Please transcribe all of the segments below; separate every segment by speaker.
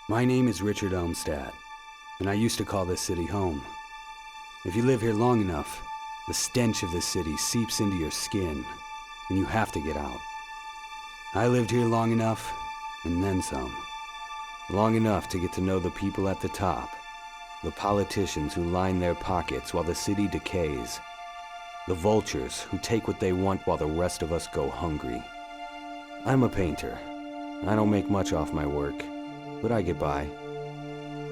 Speaker 1: My name is Richard Elmstat, and I used to call this city home. If you live here long enough, the stench of this city seeps into your skin, and you have to get out. I lived here long enough, and then some. Long enough to get to know the people at the top, the politicians who line their pockets while the city decays, the vultures who take what they want while the rest of us go hungry. I'm a painter. I don't make much off my work, but I get by.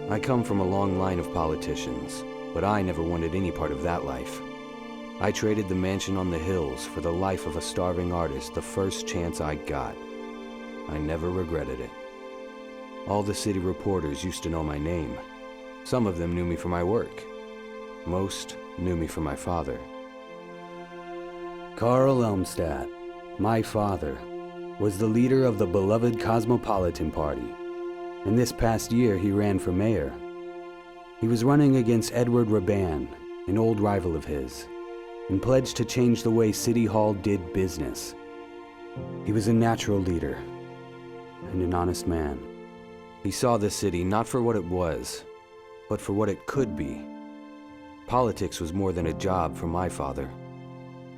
Speaker 1: I come from a long line of politicians, but I never wanted any part of that life. I traded the mansion on the hills for the life of a starving artist the first chance I got. I never regretted it. All the city reporters used to know my name. Some of them knew me for my work. Most knew me for my father. Carl Elmstat, my father, was the leader of the beloved Cosmopolitan Party, and this past year he ran for mayor. He was running against Edward Raban, an old rival of his, and pledged to change the way City Hall did business. He was a natural leader and an honest man. He saw the city not for what it was, but for what it could be. Politics was more than a job for my father.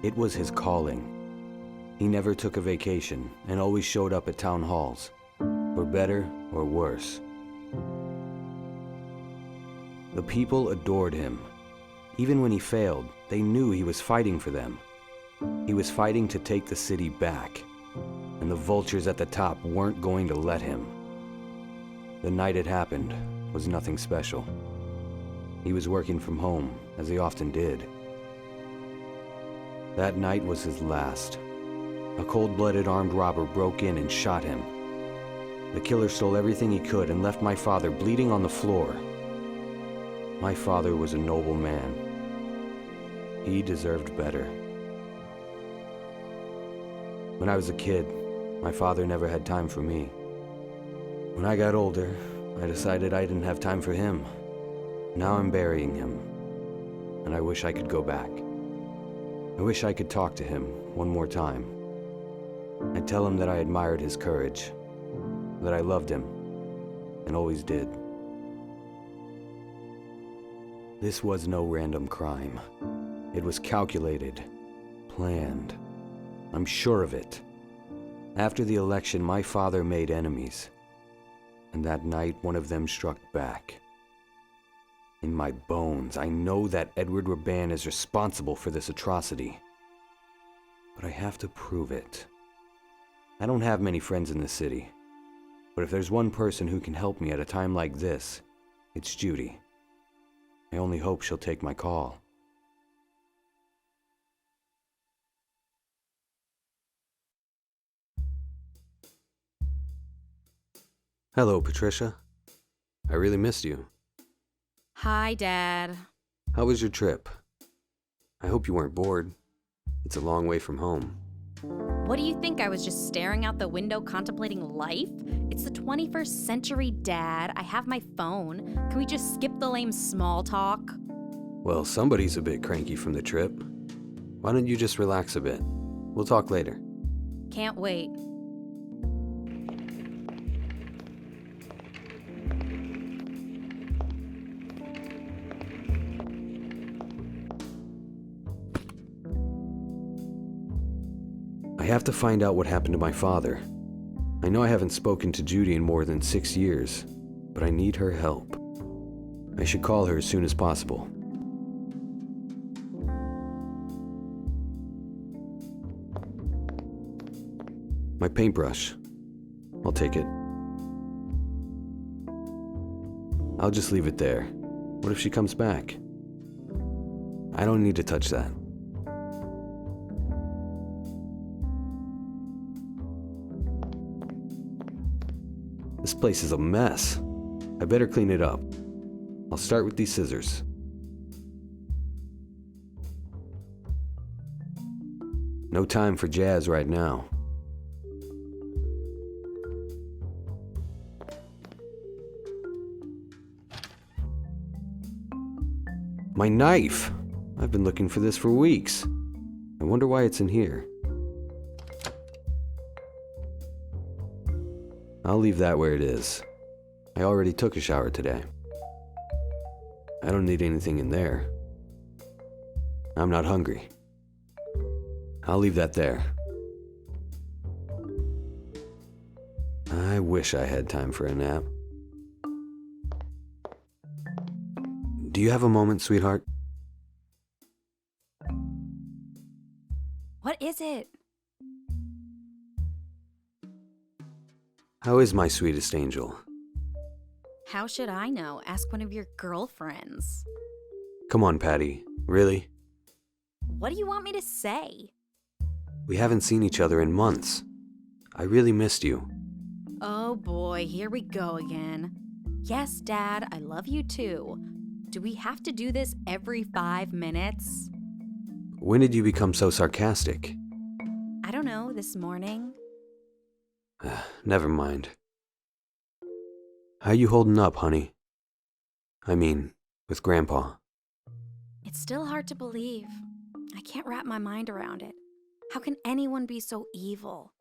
Speaker 1: It was his calling. He never took a vacation and always showed up at town halls, for better or worse. The people adored him. Even when he failed, they knew he was fighting for them. He was fighting to take the city back, and the vultures at the top weren't going to let him. The night it happened was nothing special. He was working from home, as he often did. That night was his last. A cold-blooded armed robber broke in and shot him. The killer stole everything he could and left my father bleeding on the floor. My father was a noble man. He deserved better. When I was a kid, my father never had time for me. When I got older, I decided I didn't have time for him. Now I'm burying him, and I wish I could go back. I wish I could talk to him one more time. I'd tell him that I admired his courage, that I loved him, and always did. This was no random crime. It was calculated, planned. I'm sure of it. After the election, my father made enemies, and that night one of them struck back. In my bones, I know that Edward Raban is responsible for this atrocity, but I have to prove it. I don't have many friends in the city, but if there's one person who can help me at a time like this, it's Judy. I only hope she'll take my call. Hello, Patricia. I really missed you.
Speaker 2: Hi, Dad.
Speaker 1: How was your trip? I hope you weren't bored. It's a long way from home.
Speaker 2: What do you think? I was just staring out the window contemplating life? It's the 21st century, Dad. I have my phone. Can we just skip the lame small talk?
Speaker 1: Well, somebody's a bit cranky from the trip. Why don't you just relax a bit? We'll talk later.
Speaker 2: Can't wait.
Speaker 1: I have to find out what happened to my father. I know I haven't spoken to Judy in more than 6 years, but I need her help. I should call her as soon as possible. My paintbrush. I'll take it. I'll just leave it there. What if she comes back? I don't need to touch that. This place is a mess. I better clean it up. I'll start with these scissors. No time for jazz right now. My knife! I've been looking for this for weeks. I wonder why it's in here. I'll leave that where it is. I already took a shower today. I don't need anything in there. I'm not hungry. I'll leave that there. I wish I had time for a nap. Do you have a moment, sweetheart?
Speaker 2: What is it?
Speaker 1: How is my sweetest angel?
Speaker 2: How should I know? Ask one of your girlfriends.
Speaker 1: Come on, Patty. Really?
Speaker 2: What do you want me to say?
Speaker 1: We haven't seen each other in months. I really missed you.
Speaker 2: Oh boy, here we go again. Yes, Dad, I love you too. Do we have to do this every 5 minutes?
Speaker 1: When did you become so sarcastic?
Speaker 2: I don't know, this morning.
Speaker 1: Never mind. How you holding up, honey? I mean, with Grandpa.
Speaker 2: It's still hard to believe. I can't wrap my mind around it. How can anyone be so evil?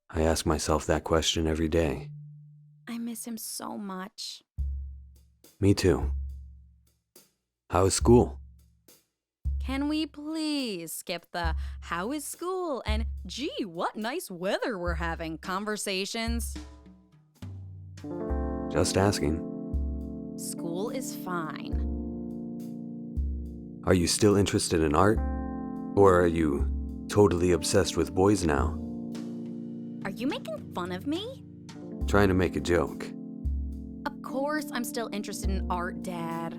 Speaker 1: I ask myself that question every day.
Speaker 2: I miss him so much.
Speaker 1: Me too. How is school?
Speaker 2: Can we please skip the how is school and gee, what nice weather we're having conversations?
Speaker 1: Just asking.
Speaker 2: School is fine.
Speaker 1: Are you still interested in art? Or are you totally obsessed with boys now?
Speaker 2: Are you making fun of me?
Speaker 1: Trying to make a joke.
Speaker 2: Of course I'm still interested in art, Dad.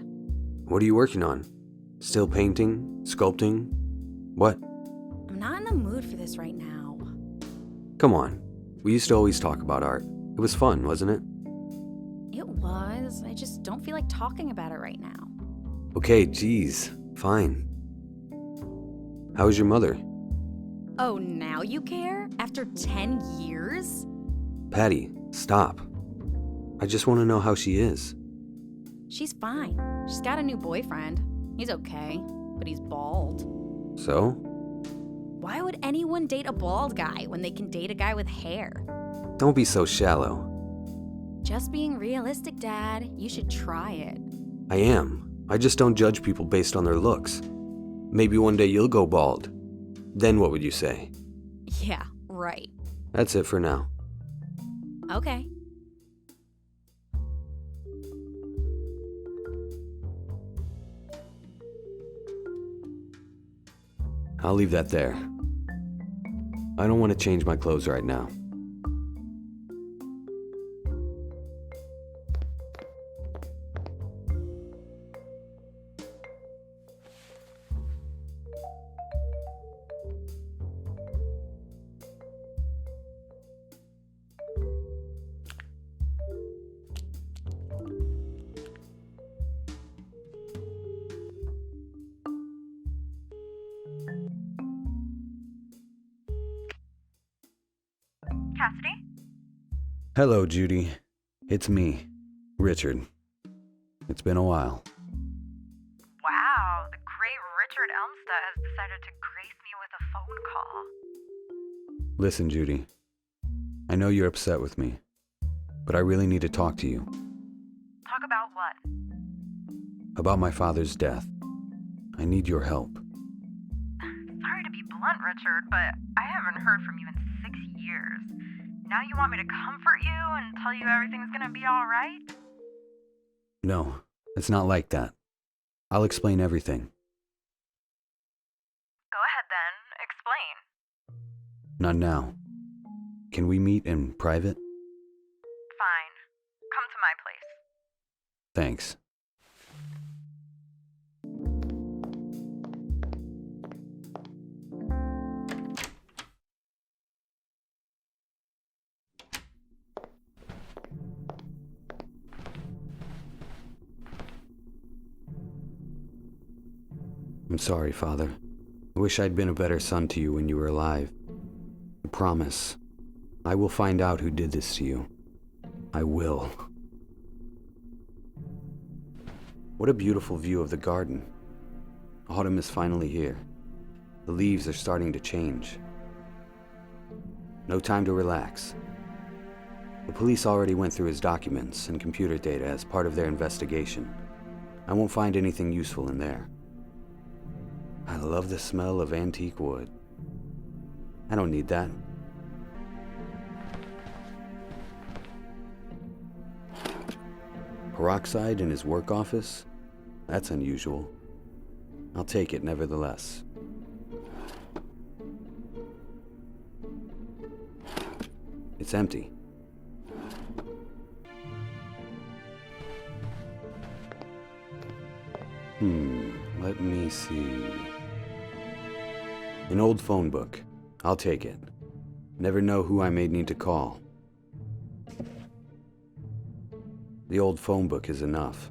Speaker 1: What are you working on? Still painting? Sculpting? What?
Speaker 2: I'm not in the mood for this right now.
Speaker 1: Come on. We used to always talk about art. It was fun, wasn't it?
Speaker 2: It was. I just don't feel like talking about it right now.
Speaker 1: Okay, geez. Fine. How's your mother?
Speaker 2: Oh, now you care? After 10 years?
Speaker 1: Patty, stop. I just want to know how she is.
Speaker 2: She's fine. She's got a new boyfriend. He's okay, but he's bald.
Speaker 1: So?
Speaker 2: Why would anyone date a bald guy when they can date a guy with hair?
Speaker 1: Don't be so shallow.
Speaker 2: Just being realistic, Dad. You should try it.
Speaker 1: I am. I just don't judge people based on their looks. Maybe one day you'll go bald. Then what would you say?
Speaker 2: Yeah, right.
Speaker 1: That's it for now.
Speaker 2: Okay.
Speaker 1: I'll leave that there. I don't want to change my clothes right now.
Speaker 3: Cassidy?
Speaker 1: Hello, Judy. It's me, Richard. It's been a while.
Speaker 3: Wow, the great Richard Elmstat has decided to grace me with a phone call.
Speaker 1: Listen, Judy. I know you're upset with me, but I really need to talk to you.
Speaker 3: Talk about what?
Speaker 1: About my father's death. I need your help.
Speaker 3: Sorry to be blunt, Richard, but I haven't heard from you in 6 years. Now you want me to comfort you and tell you everything's gonna be alright?
Speaker 1: No, it's not like that. I'll explain everything.
Speaker 3: Go ahead then, explain.
Speaker 1: Not now. Can we meet in private?
Speaker 3: Fine. Come to my place.
Speaker 1: Thanks. I'm sorry, Father. I wish I'd been a better son to you when you were alive. I promise. I will find out who did this to you. I will. What a beautiful view of the garden. Autumn is finally here. The leaves are starting to change. No time to relax. The police already went through his documents and computer data as part of their investigation. I won't find anything useful in there. I love the smell of antique wood. I don't need that. Peroxide in his work office? That's unusual. I'll take it nevertheless. It's empty. Let me see. An old phone book. I'll take it. Never know who I may need to call. The old phone book is enough.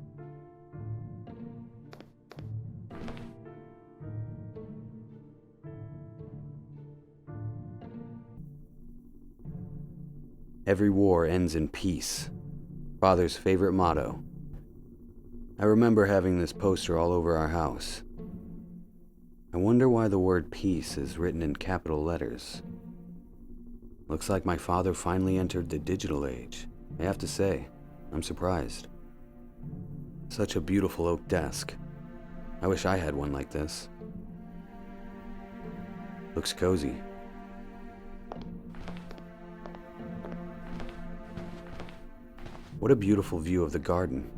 Speaker 1: Every war ends in peace. Father's favorite motto. I remember having this poster all over our house. I wonder why the word peace is written in capital letters. Looks like my father finally entered the digital age. I have to say, I'm surprised. Such a beautiful oak desk. I wish I had one like this. Looks cozy. What a beautiful view of the garden.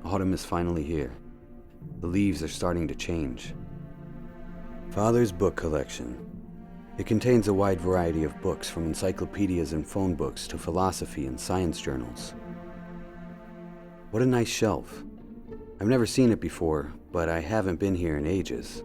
Speaker 1: Autumn is finally here. The leaves are starting to change. Father's book collection. It contains a wide variety of books, from encyclopedias and phone books to philosophy and science journals. What a nice shelf. I've never seen it before, but I haven't been here in ages.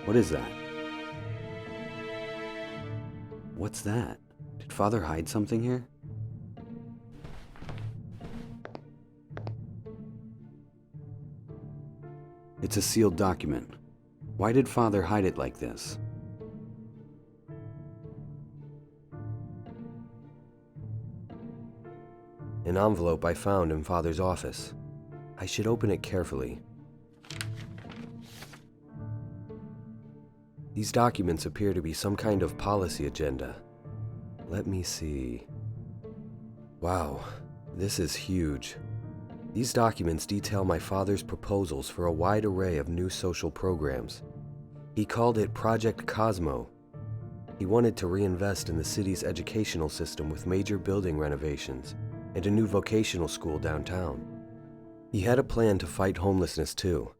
Speaker 1: What is that? What's that? Did Father hide something here? It's a sealed document. Why did Father hide it like this? An envelope I found in Father's office. I should open it carefully. These documents appear to be some kind of policy agenda. Let me see. Wow, this is huge. These documents detail my father's proposals for a wide array of new social programs. He called it Project Cosmo. He wanted to reinvest in the city's educational system with major building renovations and a new vocational school downtown. He had a plan to fight homelessness too.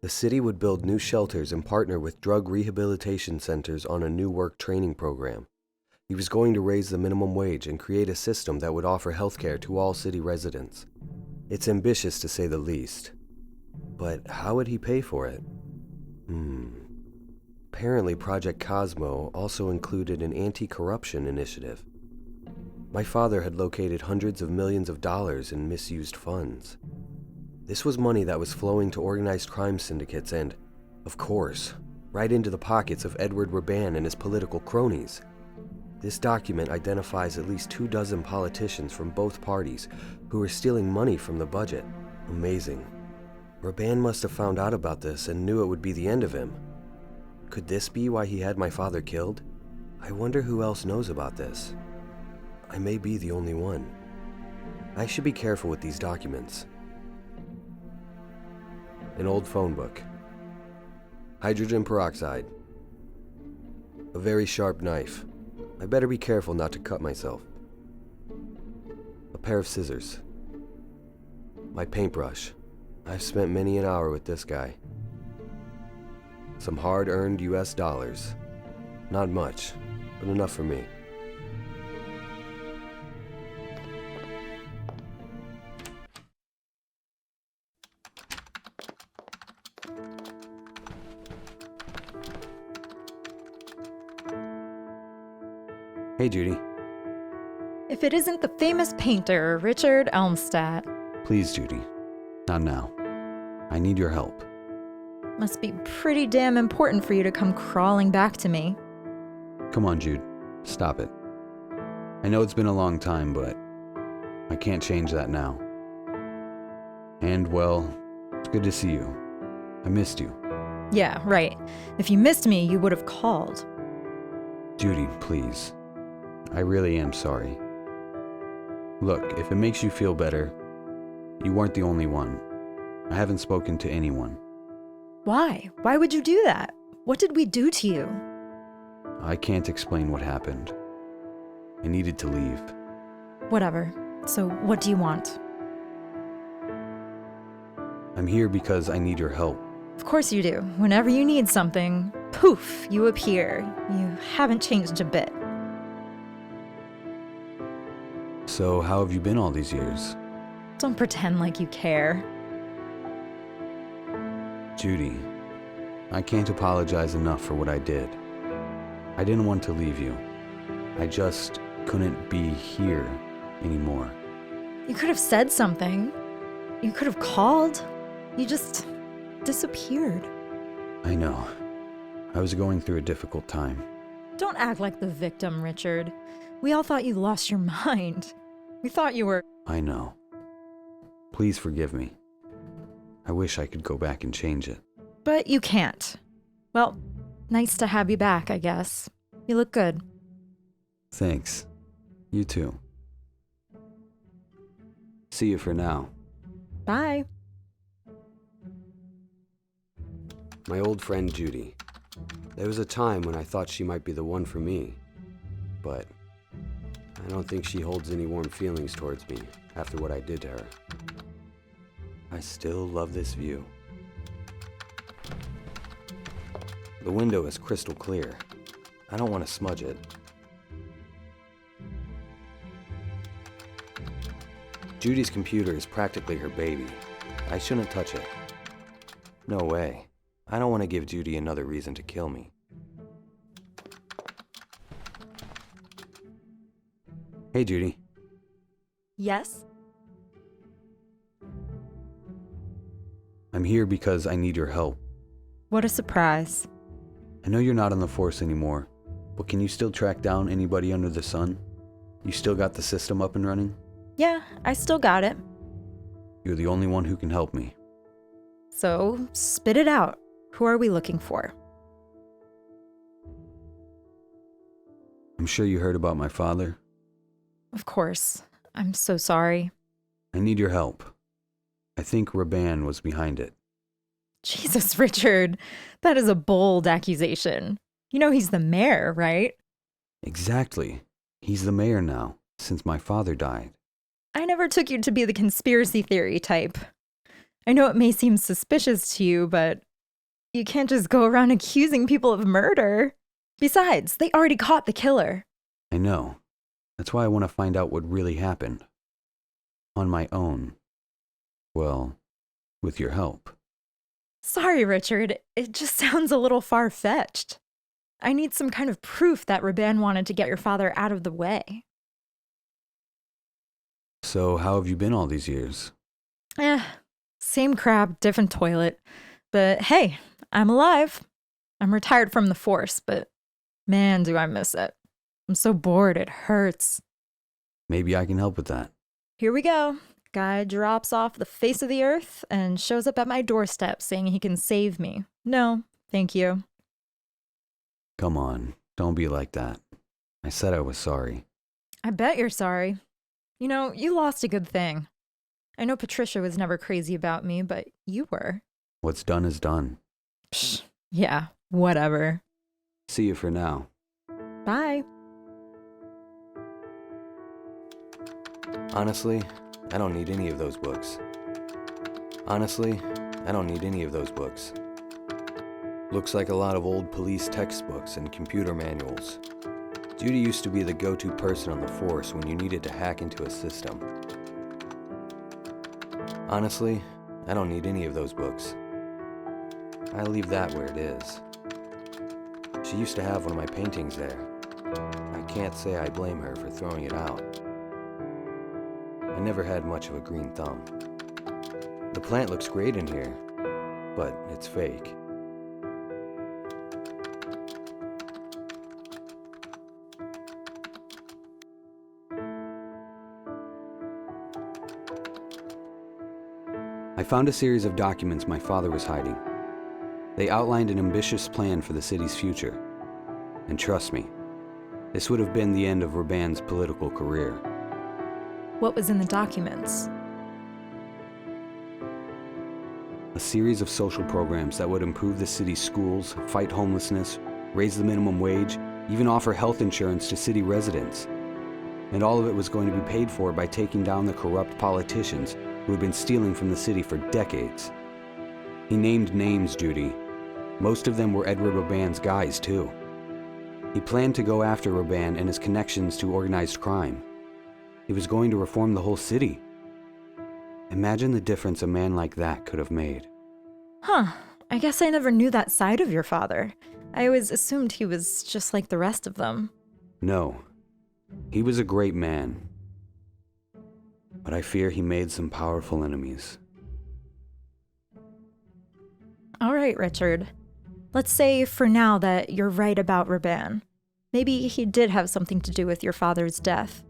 Speaker 1: The city would build new shelters and partner with drug rehabilitation centers on a new work training program. He was going to raise the minimum wage and create a system that would offer healthcare to all city residents. It's ambitious to say the least. But how would he pay for it? Apparently Project Cosmo also included an anti-corruption initiative. My father had located hundreds of millions of dollars in misused funds. This was money that was flowing to organized crime syndicates and, of course, right into the pockets of Edward Raban and his political cronies. This document identifies at least 24 politicians from both parties who were stealing money from the budget. Amazing. Raban must have found out about this and knew it would be the end of him. Could this be why he had my father killed? I wonder who else knows about this. I may be the only one. I should be careful with these documents. An old phone book. Hydrogen peroxide. A very sharp knife. I better be careful not to cut myself. A pair of scissors. My paintbrush. I've spent many an hour with this guy. Some hard-earned US dollars. Not much, but enough for me. Hey, Judy.
Speaker 4: If it isn't the famous painter, Richard Elmstat.
Speaker 1: Please, Judy. Not now. I need your help.
Speaker 4: Must be pretty damn important for you to come crawling back to me.
Speaker 1: Come on, Jude. Stop it. I know it's been a long time, but I can't change that now. And, well, it's good to see you. I missed you.
Speaker 4: Yeah, right. If you missed me, you would have called.
Speaker 1: Judy, please. I really am sorry. Look, if it makes you feel better, you weren't the only one. I haven't spoken to anyone.
Speaker 4: Why? Why would you do that? What did we do to you?
Speaker 1: I can't explain what happened. I needed to leave.
Speaker 4: Whatever. So, what do you want?
Speaker 1: I'm here because I need your help.
Speaker 4: Of course you do. Whenever you need something, poof, you appear. You haven't changed a bit.
Speaker 1: So, how have you been all these years?
Speaker 4: Don't pretend like you care.
Speaker 1: Judy, I can't apologize enough for what I did. I didn't want to leave you. I just couldn't be here anymore.
Speaker 4: You could have said something. You could have called. You just disappeared.
Speaker 1: I know. I was going through a difficult time.
Speaker 4: Don't act like the victim, Richard. We all thought you lost your mind. We thought you were...
Speaker 1: I know. Please forgive me. I wish I could go back and change it.
Speaker 4: But you can't. Well, nice to have you back, I guess. You look good.
Speaker 1: Thanks. You too. See you for now.
Speaker 4: Bye.
Speaker 1: My old friend Judy. There was a time when I thought she might be the one for me, but I don't think she holds any warm feelings towards me after what I did to her. I still love this view. The window is crystal clear. I don't want to smudge it. Judy's computer is practically her baby. I shouldn't touch it. No way. I don't want to give Judy another reason to kill me. Hey, Judy.
Speaker 4: Yes?
Speaker 1: I'm here because I need your help.
Speaker 4: What a surprise.
Speaker 1: I know you're not on the force anymore, but can you still track down anybody under the sun? You still got the system up and running?
Speaker 4: Yeah, I still got it.
Speaker 1: You're the only one who can help me.
Speaker 4: So, spit it out. Who are we looking for?
Speaker 1: I'm sure you heard about my father.
Speaker 4: Of course. I'm so sorry.
Speaker 1: I need your help. I think Raban was behind it.
Speaker 4: Jesus, Richard. That is a bold accusation. You know he's the mayor, right?
Speaker 1: Exactly. He's the mayor now, since my father died.
Speaker 4: I never took you to be the conspiracy theory type. I know it may seem suspicious to you, but you can't just go around accusing people of murder. Besides, they already caught the killer.
Speaker 1: I know. That's why I want to find out what really happened. On my own. Well, with your help.
Speaker 4: Sorry, Richard. It just sounds a little far-fetched. I need some kind of proof that Raban wanted to get your father out of the way.
Speaker 1: So, how have you been all these years?
Speaker 4: Same crap, different toilet. But hey, I'm alive. I'm retired from the force, but man, do I miss it. I'm so bored, it hurts.
Speaker 1: Maybe I can help with that.
Speaker 4: Here we go. Guy drops off the face of the earth and shows up at my doorstep saying he can save me. No, thank you.
Speaker 1: Come on, don't be like that. I said I was sorry.
Speaker 4: I bet you're sorry. You know, you lost a good thing. I know Patricia was never crazy about me, but you were.
Speaker 1: What's done is done.
Speaker 4: Psh, yeah, whatever.
Speaker 1: See you for now.
Speaker 4: Bye.
Speaker 1: Honestly, I don't need any of those books. Honestly, I don't need any of those books. Looks like a lot of old police textbooks and computer manuals. Judy used to be the go-to person on the force when you needed to hack into a system. Honestly, I don't need any of those books. I leave that where it is. She used to have one of my paintings there. I can't say I blame her for throwing it out. I never had much of a green thumb. The plant looks great in here, but it's fake. I found a series of documents my father was hiding. They outlined an ambitious plan for the city's future. And trust me, this would have been the end of Raban's political career.
Speaker 4: What was in the documents?
Speaker 1: A series of social programs that would improve the city's schools, fight homelessness, raise the minimum wage, even offer health insurance to city residents. And all of it was going to be paid for by taking down the corrupt politicians who had been stealing from the city for decades. He named names, Judy. Most of them were Edward Raban's guys, too. He planned to go after Raban and his connections to organized crime. He was going to reform the whole city. Imagine the difference a man like that could have made.
Speaker 4: Huh. I guess I never knew that side of your father. I always assumed he was just like the rest of them.
Speaker 1: No. He was a great man. But I fear he made some powerful enemies.
Speaker 4: All right, Richard. Let's say for now that you're right about Raban. Maybe he did have something to do with your father's death.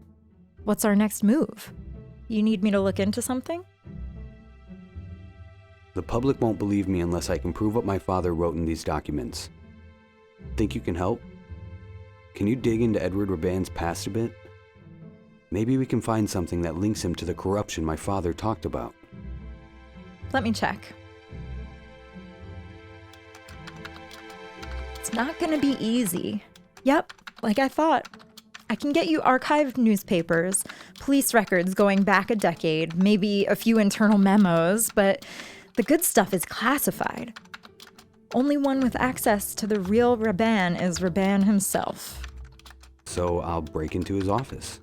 Speaker 4: What's our next move? You need me to look into something?
Speaker 1: The public won't believe me unless I can prove what my father wrote in these documents. Think you can help? Can you dig into Edward Raban's past a bit? Maybe we can find something that links him to the corruption my father talked about.
Speaker 4: Let me check. It's not gonna be easy. Yep, like I thought. I can get you archived newspapers, police records going back a decade, maybe a few internal memos, but the good stuff is classified. Only one with access to the real Raban is Raban himself.
Speaker 1: So I'll break into his office.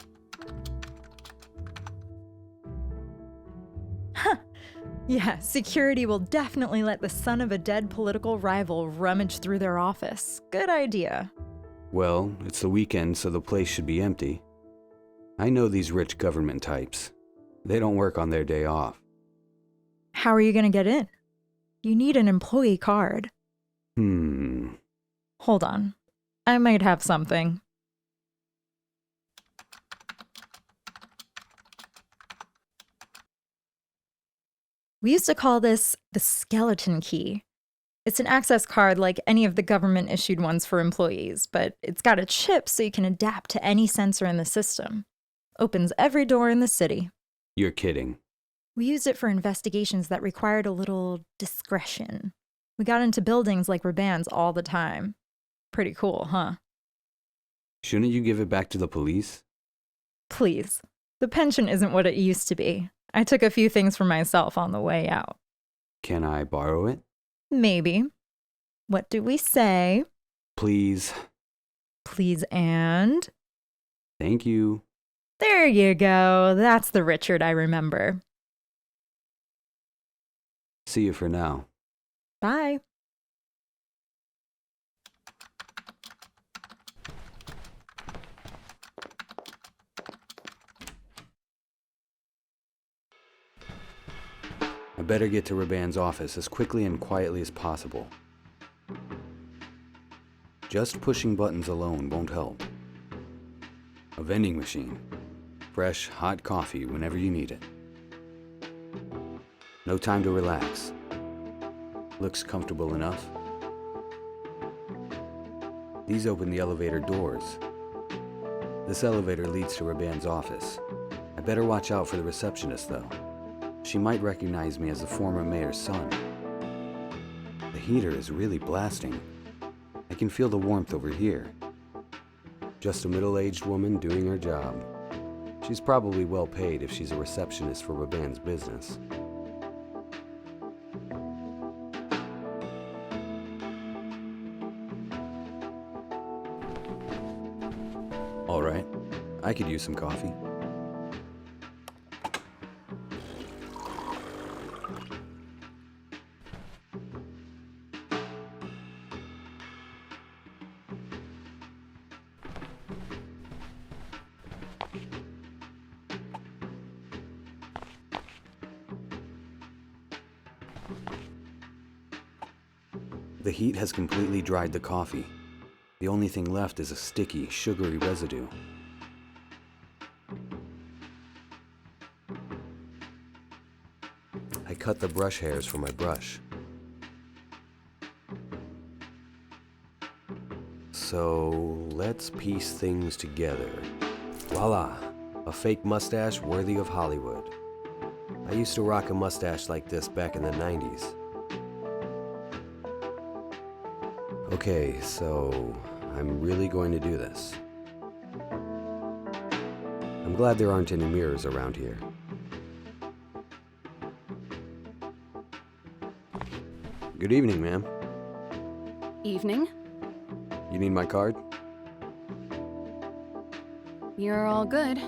Speaker 4: Yeah, security will definitely let the son of a dead political rival rummage through their office. Good idea.
Speaker 1: Well, it's the weekend, so the place should be empty. I know these rich government types. They don't work on their day off.
Speaker 4: How are you gonna get in? You need an employee card. Hold on. I might have something. We used to call this the skeleton key. It's an access card like any of the government-issued ones for employees, but it's got a chip so you can adapt to any sensor in the system. Opens every door in the city.
Speaker 1: You're kidding.
Speaker 4: We used it for investigations that required a little discretion. We got into buildings like Raban's all the time. Pretty cool, huh?
Speaker 1: Shouldn't you give it back to the police?
Speaker 4: Please. The pension isn't what it used to be. I took a few things for myself on the way out.
Speaker 1: Can I borrow it?
Speaker 4: Maybe. What do we say?
Speaker 1: Please.
Speaker 4: Please and?
Speaker 1: Thank you.
Speaker 4: There you go. That's the Richard I remember.
Speaker 1: See you for now.
Speaker 4: Bye.
Speaker 1: I better get to Raban's office as quickly and quietly as possible. Just pushing buttons alone won't help. A vending machine. Fresh, hot coffee whenever you need it. No time to relax. Looks comfortable enough. These open the elevator doors. This elevator leads to Raban's office. I better watch out for the receptionist, though. She might recognize me as the former mayor's son. The heater is really blasting. I can feel the warmth over here. Just a middle-aged woman doing her job. She's probably well paid if she's a receptionist for Raban's business. All right, I could use some coffee. The heat has completely dried the coffee. The only thing left is a sticky, sugary residue. I cut the brush hairs from my brush. So let's piece things together. Voila! A fake mustache worthy of Hollywood. I used to rock a mustache like this back in the 90s. Okay, so I'm really going to do this. I'm glad there aren't any mirrors around here. Good evening, ma'am.
Speaker 5: Evening.
Speaker 1: You need my card?
Speaker 5: You're all good.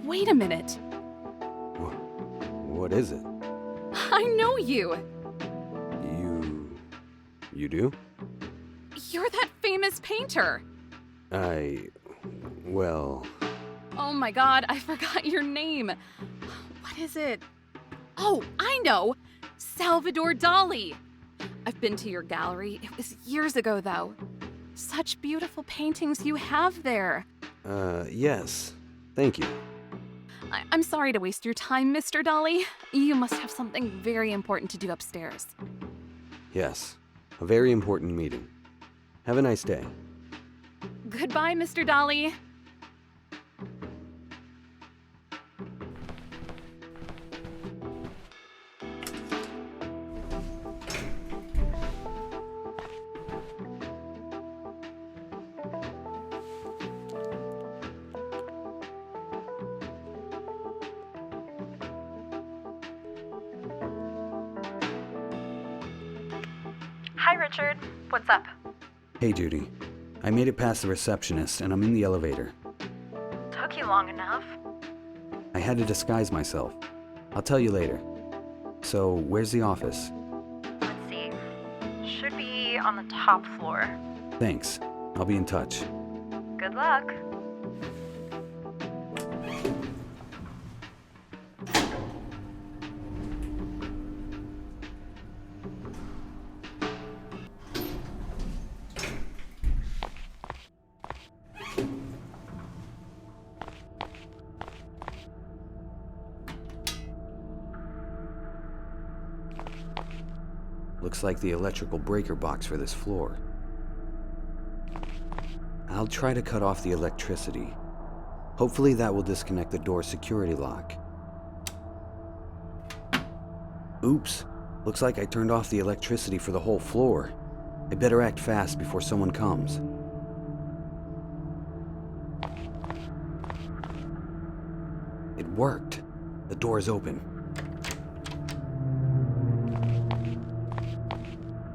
Speaker 5: Wait a minute.
Speaker 1: What is it?
Speaker 5: I know you.
Speaker 1: You do?
Speaker 5: You're that famous painter.
Speaker 1: Well...
Speaker 5: Oh my god, I forgot your name. What is it? Oh, I know! Salvador Dali! I've been to your gallery. It was years ago, though. Such beautiful paintings you have there.
Speaker 1: Yes. Thank you.
Speaker 5: I'm sorry to waste your time, Mr. Dali. You must have something very important to do upstairs.
Speaker 1: Yes. A very important meeting. Have a nice day.
Speaker 5: Goodbye, Mr. Dali.
Speaker 3: Hi, Richard. What's up?
Speaker 1: Hey, Judy. I made it past the receptionist, and I'm in the elevator.
Speaker 3: Took you long enough.
Speaker 1: I had to disguise myself. I'll tell you later. So, where's the office?
Speaker 3: Let's see. Should be on the top floor.
Speaker 1: Thanks. I'll be in touch.
Speaker 3: Good luck.
Speaker 1: Looks like the electrical breaker box for this floor. I'll try to cut off the electricity. Hopefully that will disconnect the door's security lock. Oops. Looks like I turned off the electricity for the whole floor. I better act fast before someone comes. It worked. The door's open.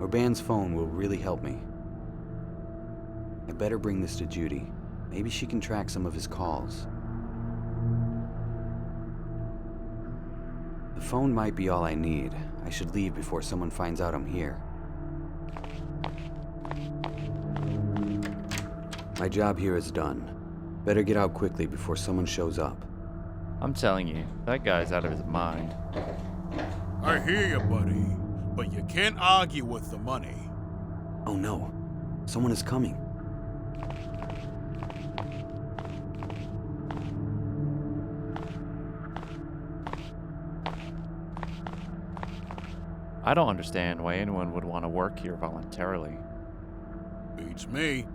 Speaker 1: Urban's phone will really help me. I better bring this to Judy. Maybe she can track some of his calls. The phone might be all I need. I should leave before someone finds out I'm here. My job here is done. Better get out quickly before someone shows up.
Speaker 6: I'm telling you, that guy's out of his mind.
Speaker 7: I hear you, buddy, but you can't argue with the money.
Speaker 1: Oh no, someone is coming.
Speaker 6: I don't understand why anyone would want to work here voluntarily.
Speaker 7: Beats me.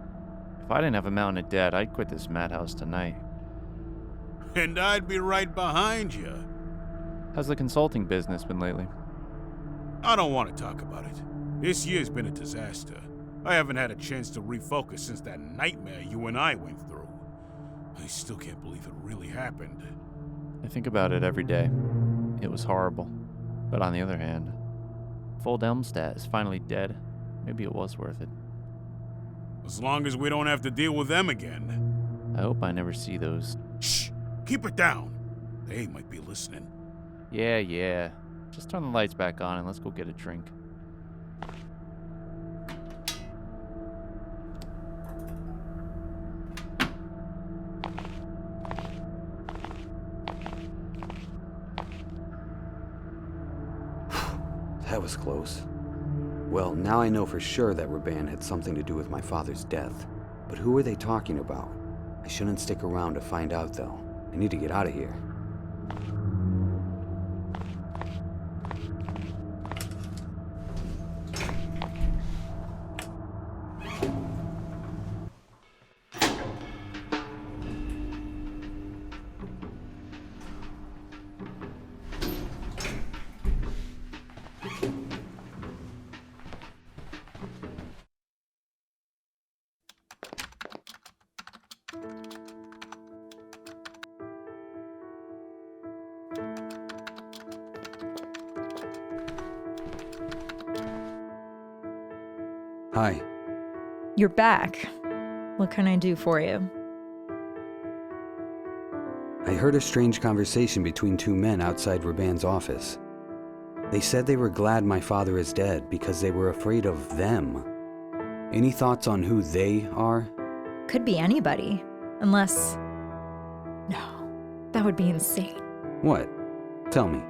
Speaker 6: If I didn't have a mountain of debt, I'd quit this madhouse tonight.
Speaker 7: And I'd be right behind you.
Speaker 6: How's the consulting business been lately?
Speaker 7: I don't want to talk about it. This year's been a disaster. I haven't had a chance to refocus since that nightmare you and I went through. I still can't believe it really happened.
Speaker 6: I think about it every day. It was horrible. But on the other hand, if old Elmstat is finally dead, maybe it was worth it.
Speaker 7: As long as we don't have to deal with them again.
Speaker 6: I hope I never see those.
Speaker 7: Shh! Keep it down! They might be listening.
Speaker 6: Yeah. Just turn the lights back on and let's go get a drink.
Speaker 1: That was close. Well, now I know for sure that Raban had something to do with my father's death. But who are they talking about? I shouldn't stick around to find out, though. I need to get out of here. Hi.
Speaker 4: You're back. What can I do for you?
Speaker 1: I heard a strange conversation between two men outside Raban's office. They said they were glad my father is dead because they were afraid of them. Any thoughts on who they are?
Speaker 4: Could be anybody. Unless... No, that would be insane.
Speaker 1: What? Tell me.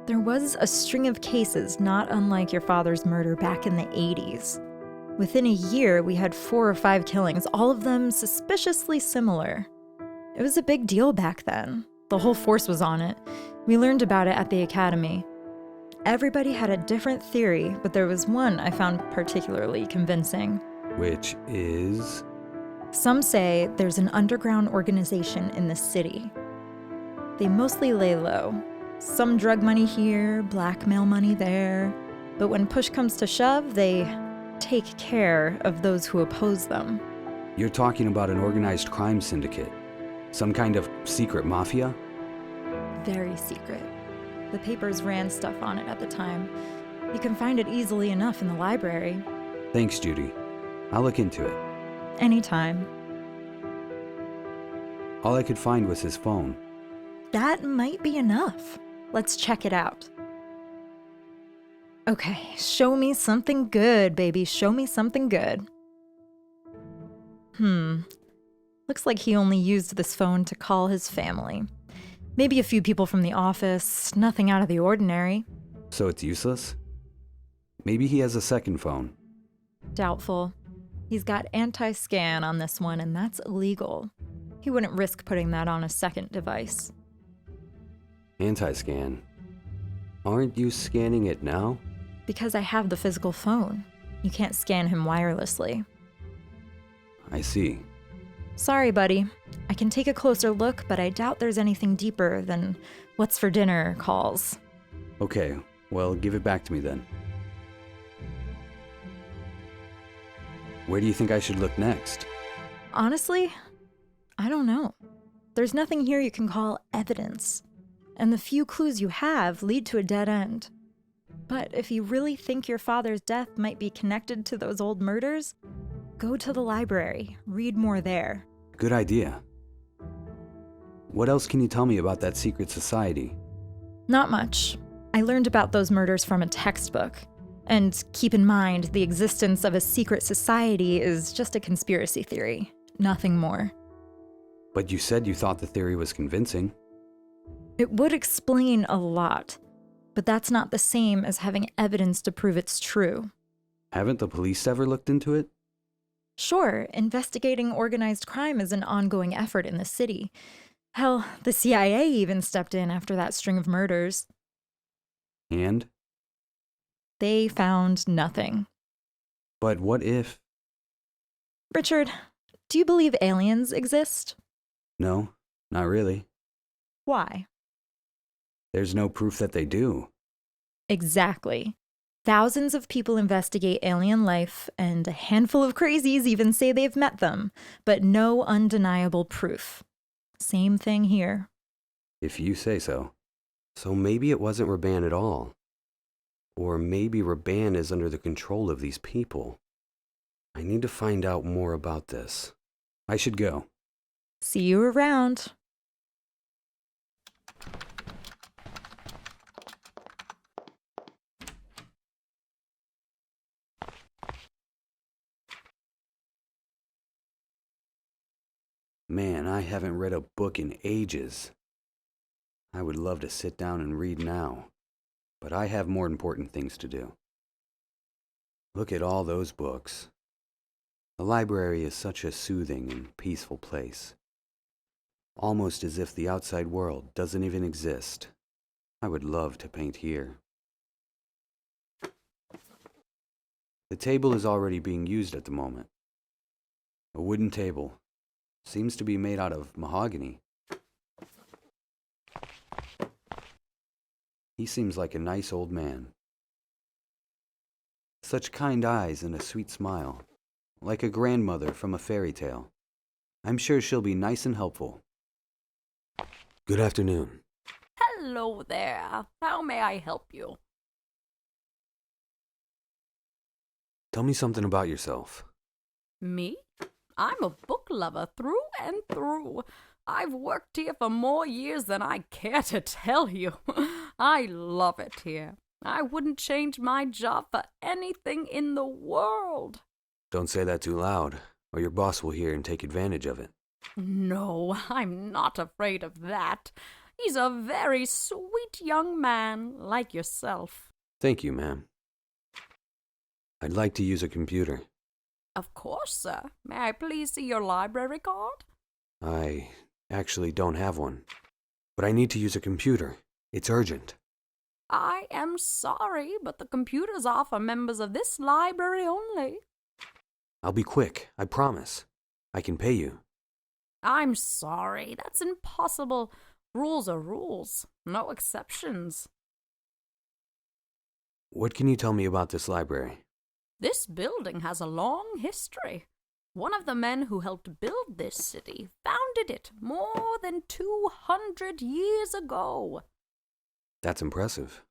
Speaker 4: There was a string of cases not unlike your father's murder back in the 80s. Within a year, we had 4 or 5 killings, all of them suspiciously similar. It was a big deal back then. The whole force was on it. We learned about it at the academy. Everybody had a different theory, but there was one I found particularly convincing.
Speaker 1: Which is?
Speaker 4: Some say there's an underground organization in the city. They mostly lay low. Some drug money here, blackmail money there. But when push comes to shove, they take care of those who oppose them.
Speaker 1: You're talking about an organized crime syndicate? Some kind of secret mafia?
Speaker 4: Very secret. The papers ran stuff on it at the time. You can find it easily enough in the library.
Speaker 1: Thanks, Judy. I'll look into it.
Speaker 4: Anytime.
Speaker 1: All I could find was his phone.
Speaker 4: That might be enough. Let's check it out. Okay, show me something good, baby. Show me something good. Looks like he only used this phone to call his family. Maybe a few people from the office, nothing out of the ordinary.
Speaker 1: So it's useless? Maybe he has a second phone.
Speaker 4: Doubtful. He's got anti-scan on this one, and that's illegal. He wouldn't risk putting that on a second device.
Speaker 1: Anti-scan? Aren't you scanning it now?
Speaker 4: Because I have the physical phone. You can't scan him wirelessly.
Speaker 1: I see.
Speaker 4: Sorry, buddy. I can take a closer look, but I doubt there's anything deeper than what's for dinner calls.
Speaker 1: Okay, well, give it back to me then. Where do you think I should look next?
Speaker 4: Honestly, I don't know. There's nothing here you can call evidence. And the few clues you have lead to a dead end. But if you really think your father's death might be connected to those old murders, go to the library, read more there.
Speaker 1: Good idea. What else can you tell me about that secret society?
Speaker 4: Not much. I learned about those murders from a textbook. And keep in mind, the existence of a secret society is just a conspiracy theory, nothing more.
Speaker 1: But you said you thought the theory was convincing.
Speaker 4: It would explain a lot, but that's not the same as having evidence to prove it's true.
Speaker 1: Haven't the police ever looked into it?
Speaker 4: Sure, investigating organized crime is an ongoing effort in the city. Hell, the CIA even stepped in after that string of murders.
Speaker 1: And?
Speaker 4: They found nothing.
Speaker 1: But what if...
Speaker 4: Richard, do you believe aliens exist?
Speaker 1: No, not really.
Speaker 4: Why?
Speaker 1: There's no proof that they do.
Speaker 4: Exactly. Thousands of people investigate alien life, and a handful of crazies even say they've met them, but no undeniable proof. Same thing here.
Speaker 1: If you say so. So maybe it wasn't Raban at all. Or maybe Raban is under the control of these people. I need to find out more about this. I should go.
Speaker 4: See you around.
Speaker 1: Man, I haven't read a book in ages. I would love to sit down and read now. but I have more important things to do. Look at all those books. The library is such a soothing and peaceful place. Almost as if the outside world doesn't even exist. I would love to paint here. The table is already being used at the moment. A wooden table. Seems to be made out of mahogany. He seems like a nice old man. Such kind eyes and a sweet smile. Like a grandmother from a fairy tale. I'm sure she'll be nice and helpful. Good afternoon.
Speaker 8: Hello there. How may I help you?
Speaker 1: Tell me something about yourself.
Speaker 8: Me? I'm a book lover through and through. I've worked here for more years than I care to tell you. I love it here. I wouldn't change my job for anything in the world.
Speaker 1: Don't say that too loud, or your boss will hear and take advantage of it.
Speaker 8: No, I'm not afraid of that. He's a very sweet young man, like yourself.
Speaker 1: Thank you, ma'am. I'd like to use a computer.
Speaker 8: Of course, sir. May I please see your library card?
Speaker 1: I actually don't have one, but I need to use a computer. It's urgent.
Speaker 8: I am sorry, but the computers are for members of this library only.
Speaker 1: I'll be quick, I promise. I can pay you.
Speaker 8: I'm sorry, that's impossible. Rules are rules, no exceptions.
Speaker 1: What can you tell me about this library?
Speaker 8: This building has a long history. One of the men who helped build this city founded it more than 200 years ago.
Speaker 1: That's impressive.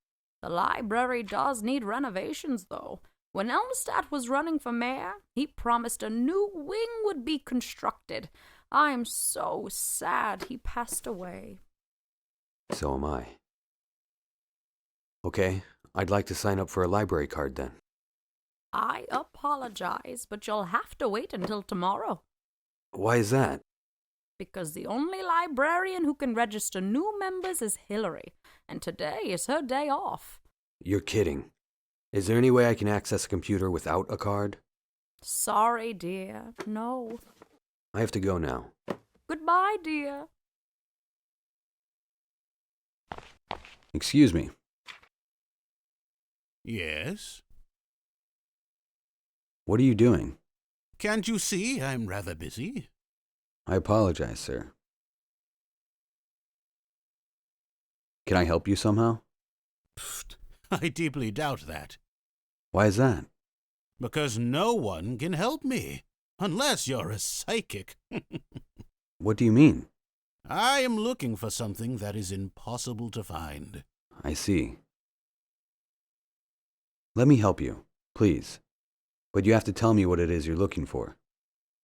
Speaker 8: The library does need renovations, though. When Elmstat was running for mayor, he promised a new wing would be constructed. I am so sad he passed away.
Speaker 1: So am I. Okay, I'd like to sign up for a library card then.
Speaker 8: I apologize, but you'll have to wait until tomorrow.
Speaker 1: Why is that?
Speaker 8: Because the only librarian who can register new members is Hillary, and today is her day off.
Speaker 1: You're kidding. Is there any way I can access a computer without a card?
Speaker 8: Sorry, dear. No.
Speaker 1: I have to go now.
Speaker 8: Goodbye, dear.
Speaker 1: Excuse me.
Speaker 7: Yes?
Speaker 1: What are you doing?
Speaker 7: Can't you see I'm rather busy?
Speaker 1: I apologize, sir. Can I help you somehow?
Speaker 7: Pfft, I deeply doubt that.
Speaker 1: Why is that?
Speaker 7: Because no one can help me. Unless you're a psychic.
Speaker 1: What do you mean?
Speaker 7: I am looking for something that is impossible to find.
Speaker 1: I see. Let me help you, please. But you have to tell me what it is you're looking for.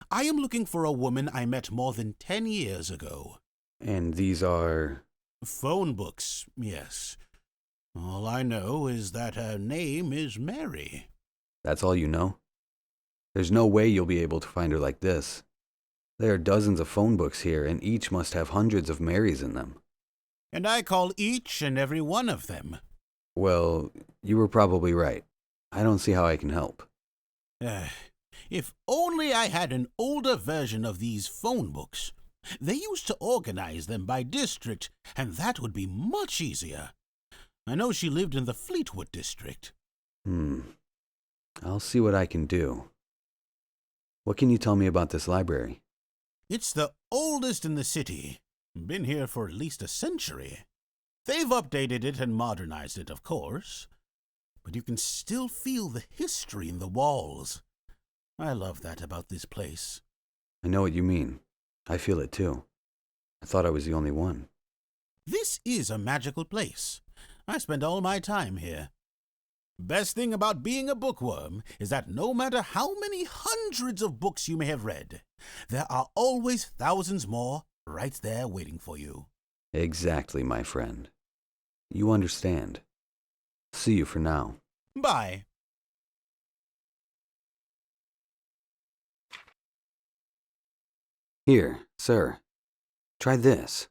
Speaker 7: I am looking for a woman I met more than 10 years ago.
Speaker 1: And these are...
Speaker 7: Phone books, yes. All I know is that her name is Mary.
Speaker 1: That's all you know? There's no way you'll be able to find her like this. There are dozens of phone books here, and each must have hundreds of Marys in them.
Speaker 7: And I call each and every one of them.
Speaker 1: Well, you were probably right. I don't see how I can help.
Speaker 7: If only I had an older version of these phone books. They used to organize them by district, and that would be much easier. I know she lived in the Fleetwood district.
Speaker 1: I'll see what I can do. What can you tell me about this library?
Speaker 7: It's the oldest in the city. Been here for at least a century. They've updated it and modernized it, of course. But you can still feel the history in the walls. I love that about this place.
Speaker 1: I know what you mean. I feel it too. I thought I was the only one.
Speaker 7: This is a magical place. I spend all my time here. Best thing about being a bookworm is that no matter how many hundreds of books you may have read, there are always thousands more right there waiting for you.
Speaker 1: Exactly, my friend. You understand. See you for now.
Speaker 7: Bye.
Speaker 1: Here, sir. Try this.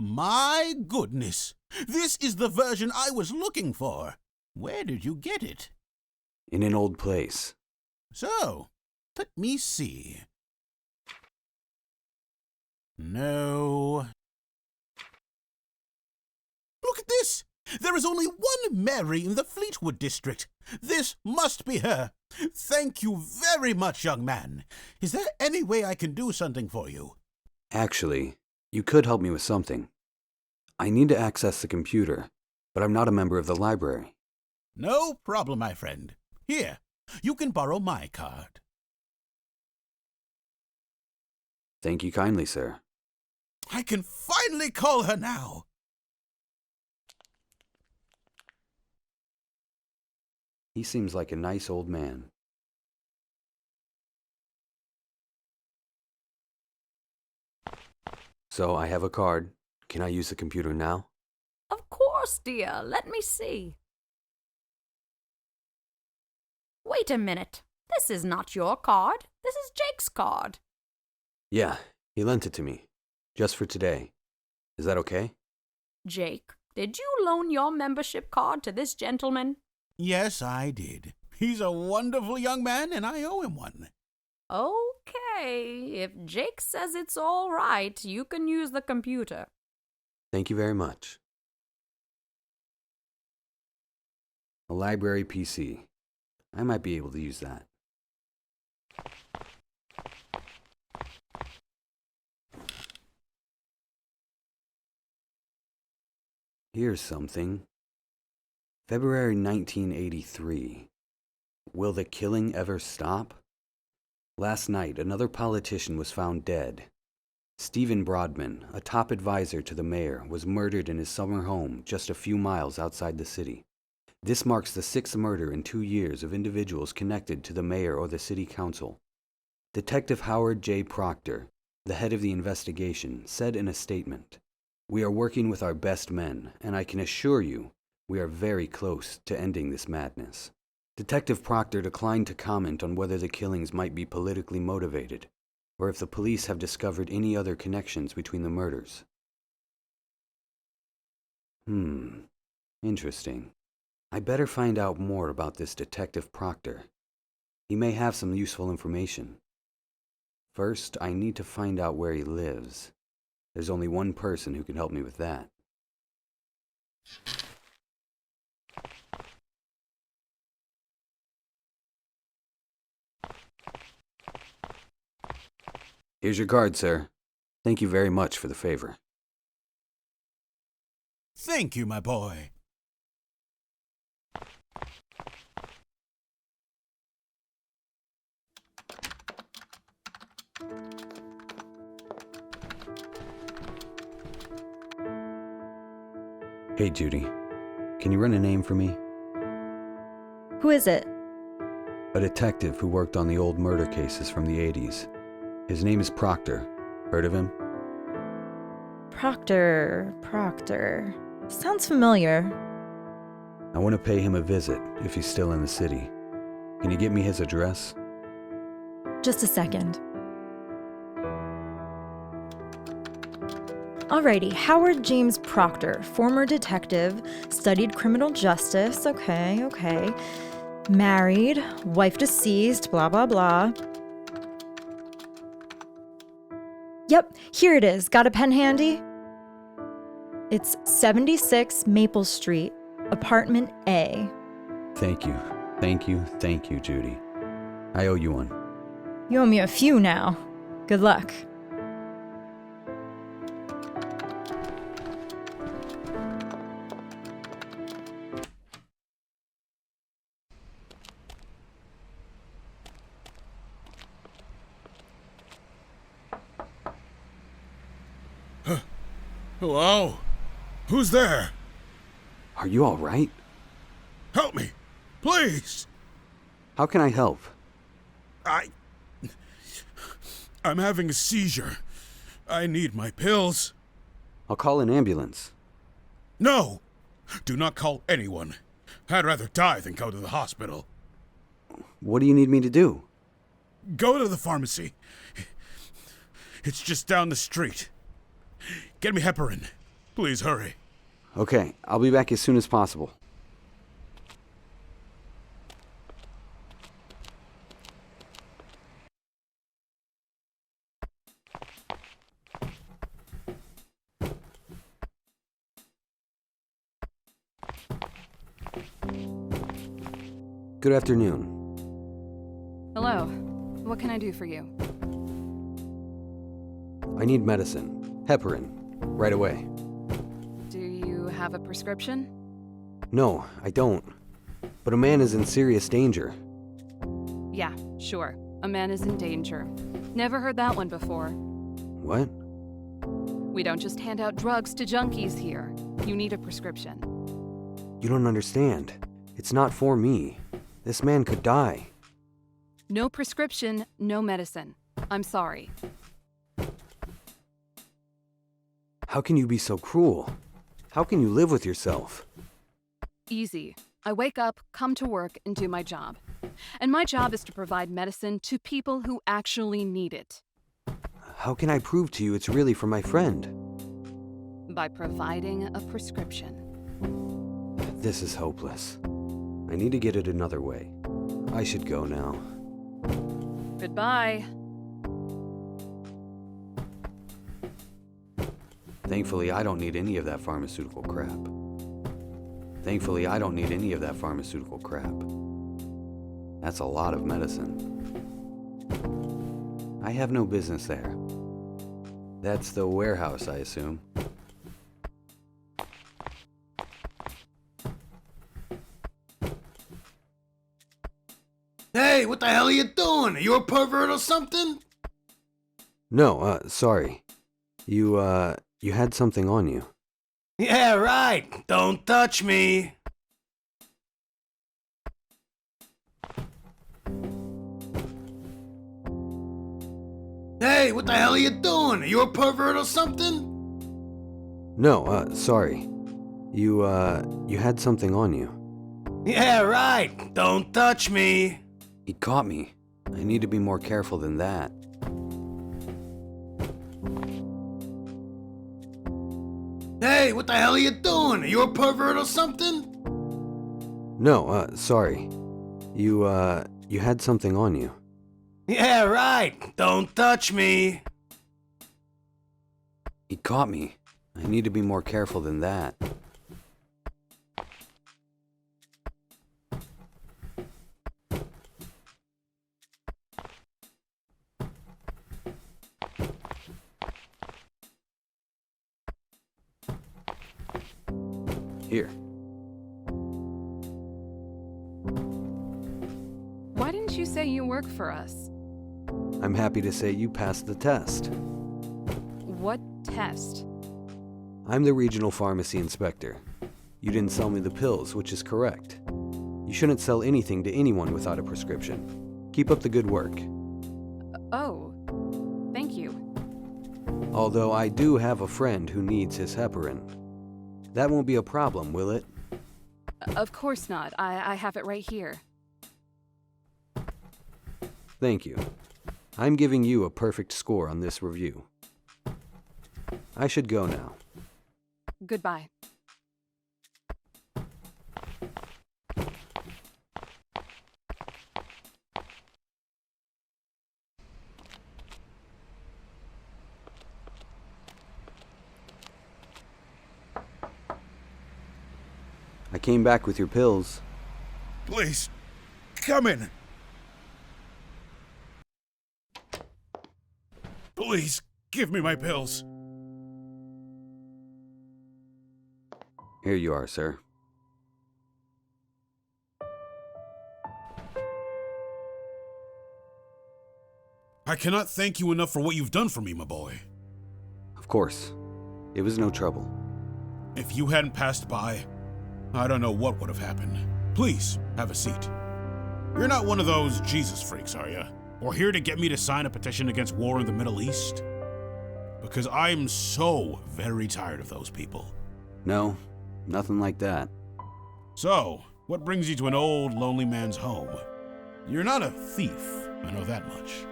Speaker 7: My goodness! This is the version I was looking for. Where did you get it?
Speaker 1: In an old place.
Speaker 7: So, let me see. No. Look at this! There is only one Mary in the Fleetwood district. This must be her. Thank you very much, young man. Is there any way I can do something for you?
Speaker 1: Actually, you could help me with something. I need to access the computer, but I'm not a member of the library.
Speaker 7: No problem, my friend. Here, you can borrow my card.
Speaker 1: Thank you kindly, sir.
Speaker 7: I can finally call her now.
Speaker 1: He seems like a nice old man. So I have a card. Can I use the computer now?
Speaker 8: Of course, dear. Let me see. Wait a minute. This is not your card. This is Jake's card.
Speaker 1: Yeah, he lent it to me. Just for today. Is that okay?
Speaker 8: Jake, did you loan your membership card to this gentleman?
Speaker 7: Yes, I did. He's a wonderful young man, and I owe him one.
Speaker 8: Okay, if Jake says it's all right, you can use the computer.
Speaker 1: Thank you very much. A library PC. I might be able to use that. Here's something. February 1983. Will the killing ever stop? Last night, another politician was found dead. Stephen Broadman, a top advisor to the mayor, was murdered in his summer home just a few miles outside the city. This marks the 6th murder in 2 years of individuals connected to the mayor or the city council. Detective Howard J. Proctor, the head of the investigation, said in a statement, "We are working with our best men, and I can assure you, we are very close to ending this madness." Detective Proctor declined to comment on whether the killings might be politically motivated, or if the police have discovered any other connections between the murders. Interesting. I better find out more about this Detective Proctor. He may have some useful information. First, I need to find out where he lives. There's only one person who can help me with that. Here's your card, sir. Thank you very much for the favor.
Speaker 7: Thank you, my boy.
Speaker 1: Hey, Judy. Can you run a name for me?
Speaker 4: Who is it?
Speaker 1: A detective who worked on the old murder cases from the 80s. His name is Proctor. Heard of him?
Speaker 4: Proctor. Sounds familiar.
Speaker 1: I want to pay him a visit if he's still in the city. Can you get me his address?
Speaker 4: Just a second. Alrighty, Howard James Proctor, former detective, studied criminal justice, okay. Married, wife deceased, blah, blah, blah. Yep, here it is. Got a pen handy? It's 76 Maple Street, apartment A.
Speaker 1: Thank you, Judy. I owe you one.
Speaker 4: You owe me a few now. Good luck.
Speaker 7: Hello? Who's there?
Speaker 1: Are you all right?
Speaker 7: Help me, please.
Speaker 1: How can I help?
Speaker 7: I'm having a seizure. I need my pills.
Speaker 1: I'll call an ambulance.
Speaker 7: No! Do not call anyone. I'd rather die than go to the hospital.
Speaker 1: What do you need me to do?
Speaker 7: Go to the pharmacy. It's just down the street. Get me heparin. Please hurry.
Speaker 1: Okay, I'll be back as soon as possible. Good afternoon.
Speaker 5: Hello. What can I do for you?
Speaker 1: I need medicine. Heparin. Right away.
Speaker 5: Do you have a prescription?
Speaker 1: No, I don't. But a man is in serious danger.
Speaker 5: Yeah, sure. A man is in danger. Never heard that one before.
Speaker 1: What?
Speaker 5: We don't just hand out drugs to junkies here. You need a prescription.
Speaker 1: You don't understand. It's not for me. This man could die.
Speaker 5: No prescription, no medicine. I'm sorry.
Speaker 1: How can you be so cruel? How can you live with yourself?
Speaker 5: Easy. I wake up, come to work, and do my job. And my job is to provide medicine to people who actually need it.
Speaker 1: How can I prove to you it's really for my friend?
Speaker 5: By providing a prescription.
Speaker 1: This is hopeless. I need to get it another way. I should go now.
Speaker 5: Goodbye.
Speaker 1: Thankfully, I don't need any of that pharmaceutical crap. Thankfully, I don't need any of that pharmaceutical crap. That's a lot of medicine. I have no business there. That's the warehouse, I assume.
Speaker 7: Hey, what the hell are you doing? Are you a pervert or something?
Speaker 1: No, sorry. You had something on you.
Speaker 7: Yeah, right. Don't touch me. Hey, what the hell are you doing? Are you a pervert or something?
Speaker 1: No, sorry. You had something on you.
Speaker 7: Yeah, right. Don't touch me.
Speaker 1: He caught me. I need to be more careful than that.
Speaker 7: Hey, what the hell are you doing? Are you a pervert or something?
Speaker 1: No, sorry. You had something on you.
Speaker 7: Yeah, right. Don't touch me.
Speaker 1: He caught me. I need to be more careful than that. Here.
Speaker 5: Why didn't you say you work for us?
Speaker 1: I'm happy to say you passed the test.
Speaker 5: What test?
Speaker 1: I'm the regional pharmacy inspector. You didn't sell me the pills, which is correct. You shouldn't sell anything to anyone without a prescription. Keep up the good work.
Speaker 5: Oh, thank you.
Speaker 1: Although I do have a friend who needs his heparin. That won't be a problem, will it?
Speaker 5: Of course not. I have it right here.
Speaker 1: Thank you. I'm giving you a perfect score on this review. I should go now.
Speaker 5: Goodbye.
Speaker 1: I came back with your pills.
Speaker 7: Please, come in. Please, give me my pills.
Speaker 1: Here you are, sir.
Speaker 7: I cannot thank you enough for what you've done for me, my boy.
Speaker 1: Of course. It was no trouble.
Speaker 7: If you hadn't passed by, I don't know what would have happened. Please, have a seat. You're not one of those Jesus freaks, are you? Or here to get me to sign a petition against war in the Middle East? Because I'm so very tired of those people.
Speaker 1: No, nothing like that.
Speaker 7: So, what brings you to an old, lonely man's home? You're not a thief, I know that much.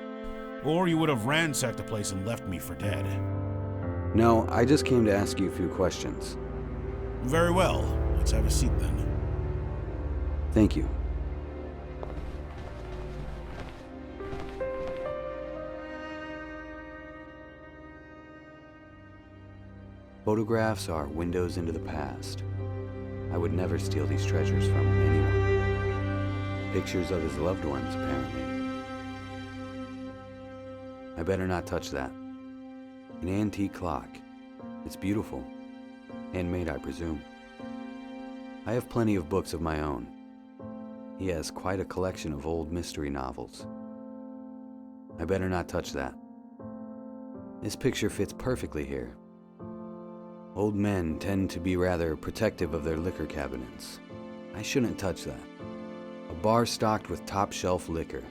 Speaker 7: Or you would have ransacked the place and left me for dead.
Speaker 1: No, I just came to ask you a few questions.
Speaker 7: Very well. Let's have a seat then.
Speaker 1: Thank you. Photographs are windows into the past. I would never steal these treasures from anyone. Pictures of his loved ones, apparently. I better not touch that. An antique clock. It's beautiful. Handmade, I presume. I have plenty of books of my own. He has quite a collection of old mystery novels. I better not touch that. This picture fits perfectly here. Old men tend to be rather protective of their liquor cabinets. I shouldn't touch that. A bar stocked with top-shelf liquor,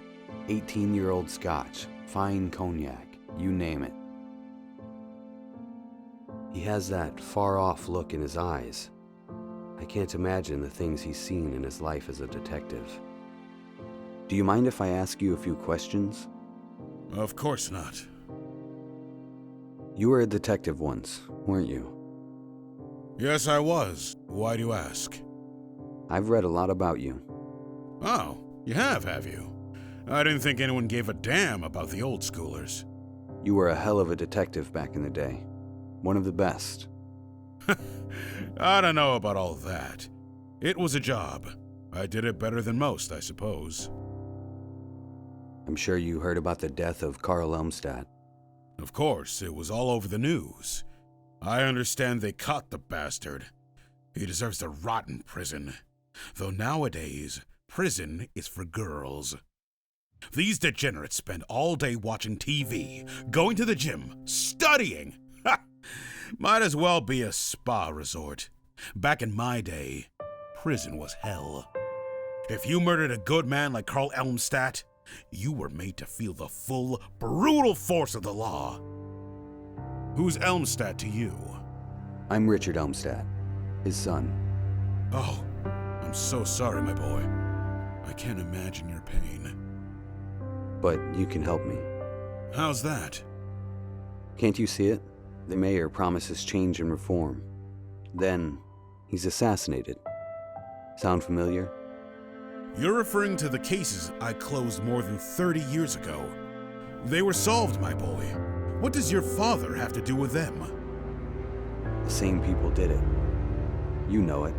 Speaker 1: 18-year-old scotch, fine cognac, you name it. He has that far-off look in his eyes. I can't imagine the things he's seen in his life as a detective. Do you mind if I ask you a few questions?
Speaker 7: Of course not.
Speaker 1: You were a detective once, weren't you?
Speaker 7: Yes, I was. Why do you ask?
Speaker 1: I've read a lot about you.
Speaker 7: Oh, you have you? I didn't think anyone gave a damn about the old schoolers.
Speaker 1: You were a hell of a detective back in the day. One of the best.
Speaker 7: I don't know about all that. It was a job. I did it better than most, I suppose.
Speaker 1: I'm sure you heard about the death of Carl Elmstat.
Speaker 7: Of course, it was all over the news. I understand they caught the bastard. He deserves to rot in prison. Though nowadays, prison is for girls. These degenerates spend all day watching TV, going to the gym, studying. Ha! Might as well be a spa resort. Back in my day, prison was hell. If you murdered a good man like Carl Elmstat, you were made to feel the full, brutal force of the law. Who's Elmstat to you?
Speaker 1: I'm Richard Elmstat, his son.
Speaker 7: Oh, I'm so sorry, my boy. I can't imagine your pain.
Speaker 1: But you can help me.
Speaker 7: How's that?
Speaker 1: Can't you see it? The mayor promises change and reform. Then, he's assassinated. Sound familiar?
Speaker 7: You're referring to the cases I closed more than 30 years ago. They were solved, my boy. What does your father have to do with them?
Speaker 1: The same people did it. You know it.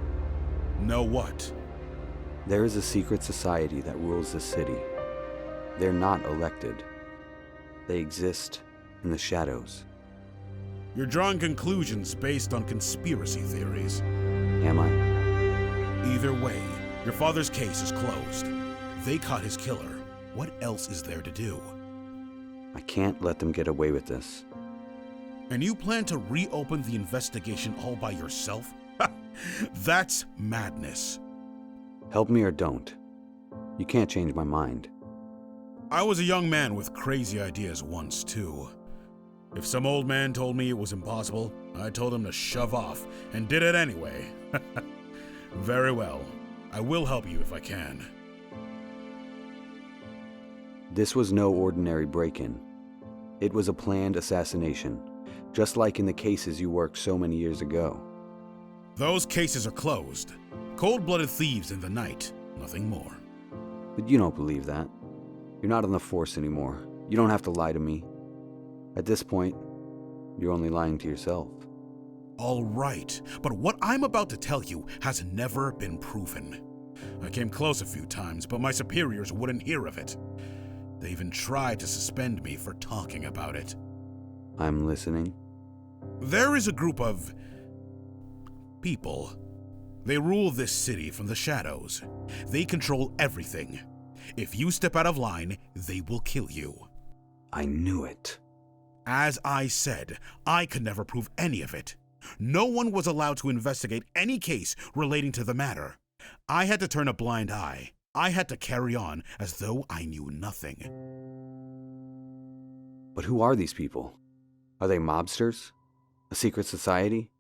Speaker 7: Know what?
Speaker 1: There is a secret society that rules this city. They're not elected. They exist in the shadows.
Speaker 7: You're drawing conclusions based on conspiracy theories.
Speaker 1: Am I?
Speaker 7: Either way, your father's case is closed. They caught his killer. What else is there to do?
Speaker 1: I can't let them get away with this.
Speaker 7: And you plan to reopen the investigation all by yourself? That's madness.
Speaker 1: Help me or don't. You can't change my mind.
Speaker 7: I was a young man with crazy ideas once, too. If some old man told me it was impossible, I told him to shove off, and did it anyway. Very well. I will help you if I can.
Speaker 1: This was no ordinary break-in. It was a planned assassination, just like in the cases you worked so many years ago.
Speaker 7: Those cases are closed. Cold-blooded thieves in the night, nothing more.
Speaker 1: But you don't believe that. You're not on the force anymore. You don't have to lie to me. At this point, you're only lying to yourself.
Speaker 7: All right, but what I'm about to tell you has never been proven. I came close a few times, but my superiors wouldn't hear of it. They even tried to suspend me for talking about it.
Speaker 1: I'm listening.
Speaker 7: There is a group of people. They rule this city from the shadows. They control everything. If you step out of line, they will kill you.
Speaker 1: I knew it.
Speaker 7: As I said, I could never prove any of it. No one was allowed to investigate any case relating to the matter. I had to turn a blind eye. I had to carry on as though I knew nothing.
Speaker 1: But who are these people? Are they mobsters? A secret society?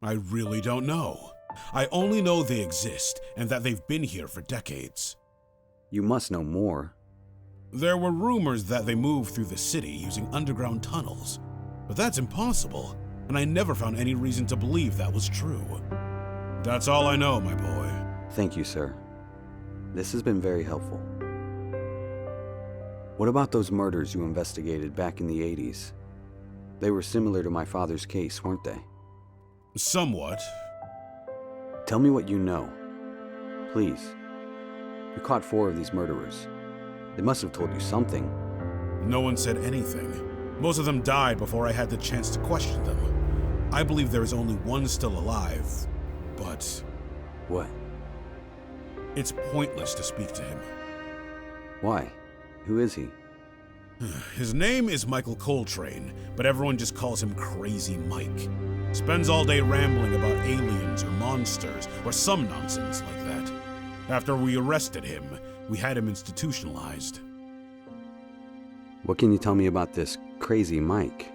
Speaker 7: I really don't know. I only know they exist and that they've been here for decades.
Speaker 1: You must know more.
Speaker 7: There were rumors that they moved through the city using underground tunnels, but that's impossible. and I never found any reason to believe that was true. That's all I know, my boy.
Speaker 1: Thank you, sir. This has been very helpful. What about those murders you investigated back in the 80s? They were similar to my father's case, weren't they?
Speaker 7: Somewhat.
Speaker 1: Tell me what you know. Please. You caught 4 of these murderers. They must have told you something.
Speaker 7: No one said anything. Most of them died before I had the chance to question them. I believe there is only one still alive, but
Speaker 1: What?
Speaker 7: it's pointless to speak to him.
Speaker 1: Why? Who is he?
Speaker 7: His name is Michael Coltrane, but everyone just calls him Crazy Mike. Spends all day rambling about aliens or monsters or some nonsense like that. After we arrested him, we had him institutionalized.
Speaker 1: What can you tell me about this Crazy Mike?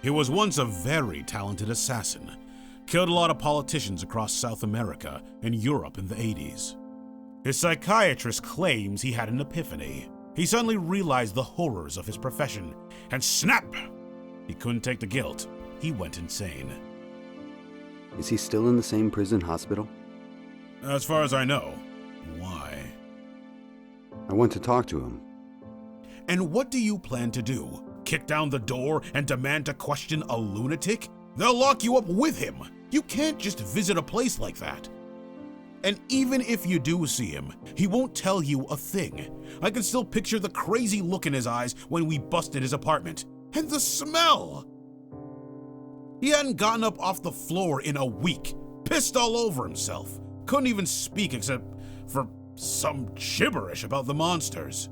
Speaker 7: He was once a very talented assassin. Killed a lot of politicians across South America and Europe in the 80s. His psychiatrist claims he had an epiphany. He suddenly realized the horrors of his profession, and snap! He couldn't take the guilt. He went insane.
Speaker 1: Is he still in the same prison hospital?
Speaker 7: As far as I know. Why?
Speaker 1: I want to talk to him.
Speaker 7: And what do you plan to do? Kick down the door and demand to question a lunatic? They'll lock you up with him. You can't just visit a place like that. And even if you do see him, he won't tell you a thing. I can still picture the crazy look in his eyes when we busted his apartment. And the smell! He hadn't gotten up off the floor in a week. Pissed all over himself. Couldn't even speak except for some gibberish about the monsters.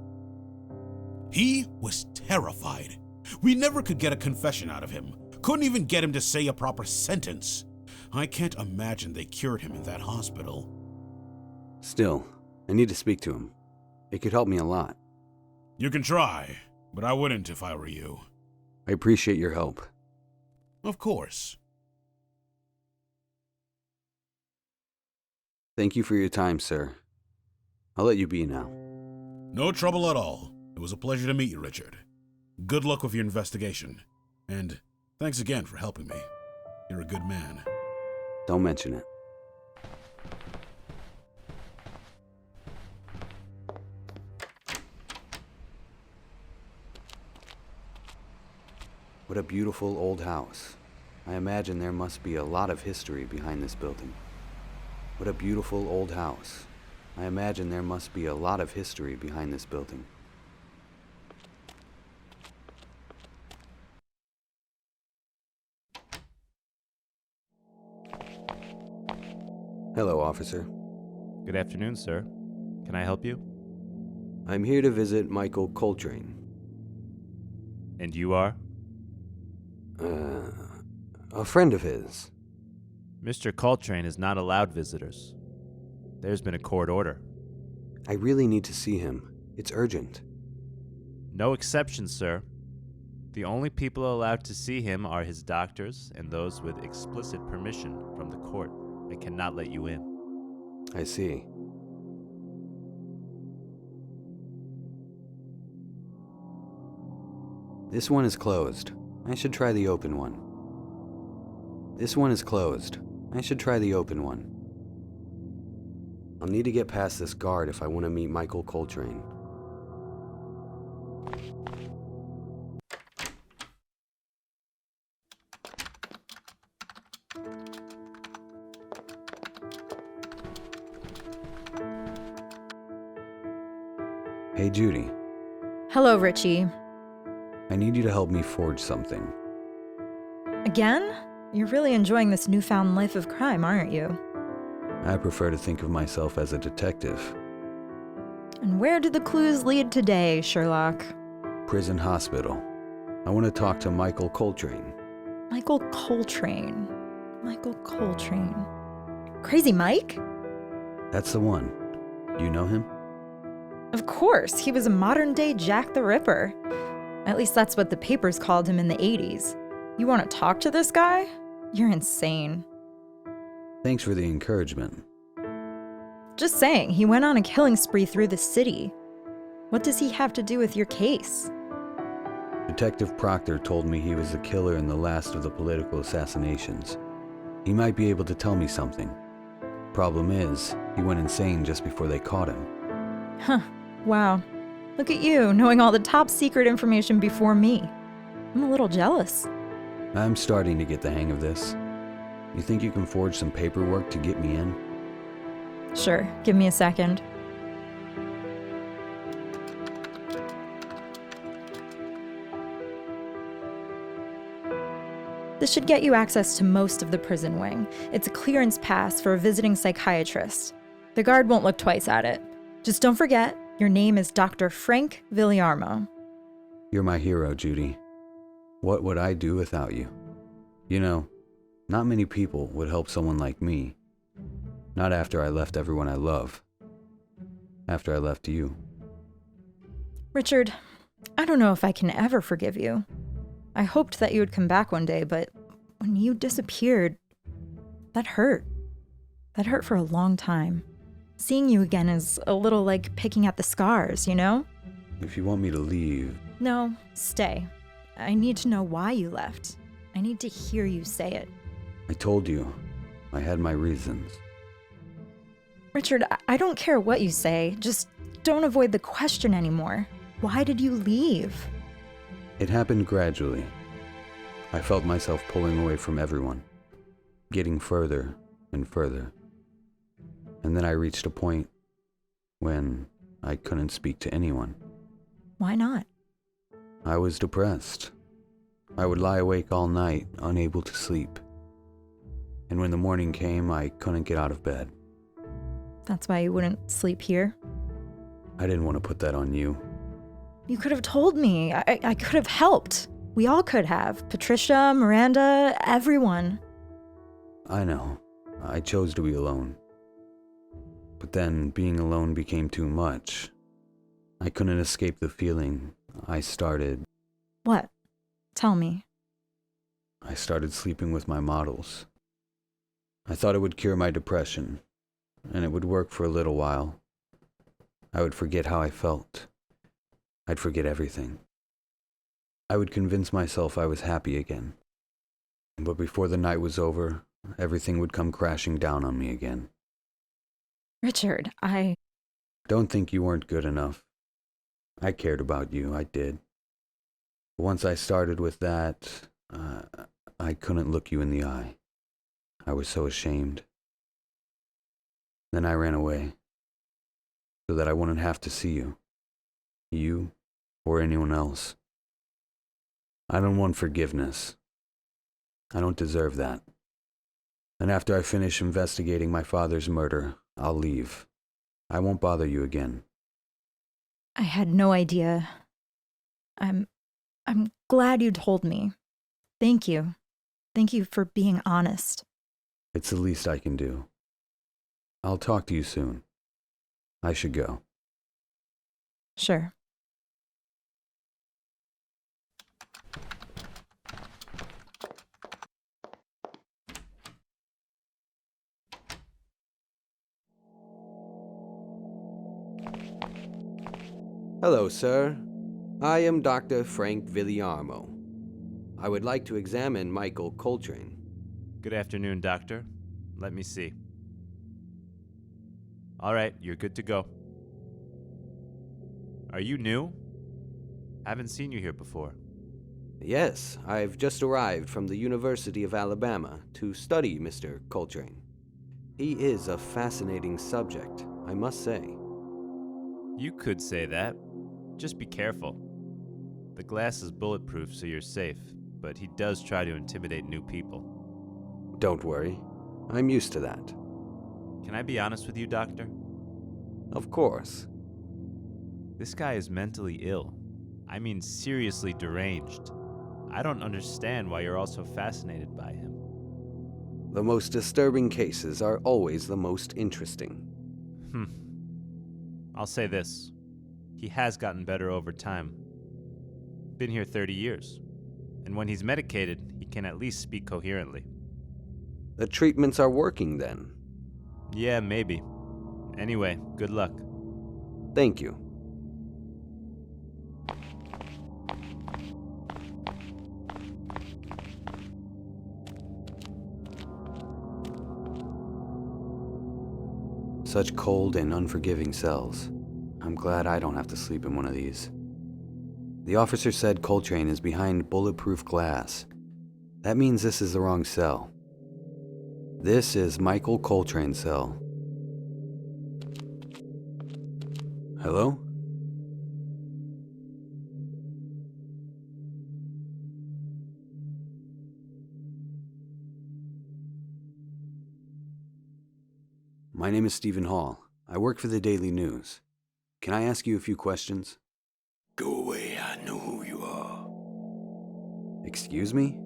Speaker 7: He was terrified. We never could get a confession out of him. Couldn't even get him to say a proper sentence. I can't imagine they cured him in that hospital.
Speaker 1: Still, I need to speak to him. It could help me a lot.
Speaker 7: You can try, but I wouldn't if I were you.
Speaker 1: I appreciate your help.
Speaker 7: Of course.
Speaker 1: Thank you for your time, sir. I'll let you be now.
Speaker 7: No trouble at all. It was a pleasure to meet you, Richard. Good luck with your investigation. And thanks again for helping me. You're a good man.
Speaker 1: Don't mention it. What a beautiful old house. I imagine there must be a lot of history behind this building. What a beautiful old house. I imagine there must be a lot of history behind this building. Hello, officer.
Speaker 6: Good afternoon, sir. Can I help you?
Speaker 1: I'm here to visit Michael Coltrane.
Speaker 6: And you are?
Speaker 1: A friend of his.
Speaker 6: Mr. Coltrane is not allowed visitors. There's been a court order.
Speaker 1: I really need to see him. It's urgent.
Speaker 6: No exceptions, sir. The only people allowed to see him are his doctors and those with explicit permission from the court. I cannot let you in.
Speaker 1: I see. This one is closed. I should try the open one. This one is closed. I should try the open one. I'll need to get past this guard if I want to meet Michael Coltrane. Hey, Judy.
Speaker 4: Hello, Richie.
Speaker 1: I need you to help me forge something.
Speaker 4: Again? You're really enjoying this newfound life of crime, aren't you?
Speaker 1: I prefer to think of myself as a detective.
Speaker 4: And where do the clues lead today, Sherlock?
Speaker 1: Prison hospital. I want to talk to Michael Coltrane.
Speaker 4: Michael Coltrane. Michael Coltrane. Crazy Mike?
Speaker 1: That's the one. Do you know him?
Speaker 4: Of course, he was a modern-day Jack the Ripper. At least that's what the papers called him in the 80s. You want to talk to this guy? You're insane.
Speaker 1: Thanks for the encouragement.
Speaker 4: Just saying, he went on a killing spree through the city. What does he have to do with your case?
Speaker 1: Detective Proctor told me he was the killer in the last of the political assassinations. He might be able to tell me something. Problem is, he went insane just before they caught him.
Speaker 4: Huh. Wow. Look at you, knowing all the top secret information before me. I'm a little jealous.
Speaker 1: I'm starting to get the hang of this. You think you can forge some paperwork to get me in?
Speaker 4: Sure, give me a second. This should get you access to most of the prison wing. It's a clearance pass for a visiting psychiatrist. The guard won't look twice at it. Just don't forget, your name is Dr. Frank Villarmo.
Speaker 1: You're my hero, Judy. What would I do without you? You know, not many people would help someone like me. Not after I left everyone I love. After I left you.
Speaker 4: Richard, I don't know if I can ever forgive you. I hoped that you would come back one day, but when you disappeared, that hurt. That hurt for a long time. Seeing you again is a little like picking at the scars, you know?
Speaker 1: If you want me to leave...
Speaker 4: No, stay. I need to know why you left. I need to hear you say it.
Speaker 1: I told you. I had my reasons.
Speaker 4: Richard, I don't care what you say. Just don't avoid the question anymore. Why did you leave?
Speaker 1: It happened gradually. I felt myself pulling away from everyone, getting further and further. And then I reached a point when I couldn't speak to anyone.
Speaker 4: Why not?
Speaker 1: I was depressed. I would lie awake all night, unable to sleep. And when the morning came, I couldn't get out of bed.
Speaker 4: That's why you wouldn't sleep here?
Speaker 1: I didn't want to put that on you.
Speaker 4: You could have told me. I could have helped. We all could have. Patricia, Miranda, everyone.
Speaker 1: I know. I chose to be alone. But then being alone became too much. I couldn't escape the feeling. I started
Speaker 4: What? Tell me.
Speaker 1: I started sleeping with my models. I thought it would cure my depression, and it would work for a little while. I would forget how I felt. I'd forget everything. I would convince myself I was happy again. But before the night was over, everything would come crashing down on me again.
Speaker 4: Richard,
Speaker 1: Don't think you weren't good enough. I cared about you, I did. Once I started with that, I couldn't look you in the eye. I was so ashamed. Then I ran away, so that I wouldn't have to see you. You, or anyone else. I don't want forgiveness. I don't deserve that. And after I finish investigating my father's murder, I'll leave. I won't bother you again.
Speaker 4: I had no idea. I'm glad you told me. Thank you. Thank you for being honest.
Speaker 1: It's the least I can do. I'll talk to you soon. I should go.
Speaker 4: Sure.
Speaker 9: Hello, sir. I am Dr. Frank Villarmo. I would like to examine Michael Coltrane.
Speaker 6: Good afternoon, Doctor. Let me see. All right, you're good to go. Are you new? I haven't seen you here before.
Speaker 9: Yes, I've just arrived from the University of Alabama to study Mr. Coltrane. He is a fascinating subject, I must say.
Speaker 6: You could say that. Just be careful. The glass is bulletproof, so you're safe, but he does try to intimidate new people.
Speaker 9: Don't worry. I'm used to that.
Speaker 6: Can I be honest with you, Doctor?
Speaker 9: Of course.
Speaker 6: This guy is mentally ill. I mean, seriously deranged. I don't understand why you're all so fascinated by him.
Speaker 9: The most disturbing cases are always the most interesting.
Speaker 6: I'll say this. He has gotten better over time. Been here 30 years. And when he's medicated, he can at least speak coherently.
Speaker 9: The treatments are working then.
Speaker 6: Yeah, maybe. Anyway, good luck.
Speaker 9: Thank you.
Speaker 1: Such cold and unforgiving cells. I'm glad I don't have to sleep in one of these. The officer said Coltrane is behind bulletproof glass. That means this is the wrong cell. This is Michael Coltrane's cell. Hello? My name is Stephen Hall. I work for the Daily News. Can I ask you a few questions?
Speaker 10: Go away, I know who you are.
Speaker 1: Excuse me?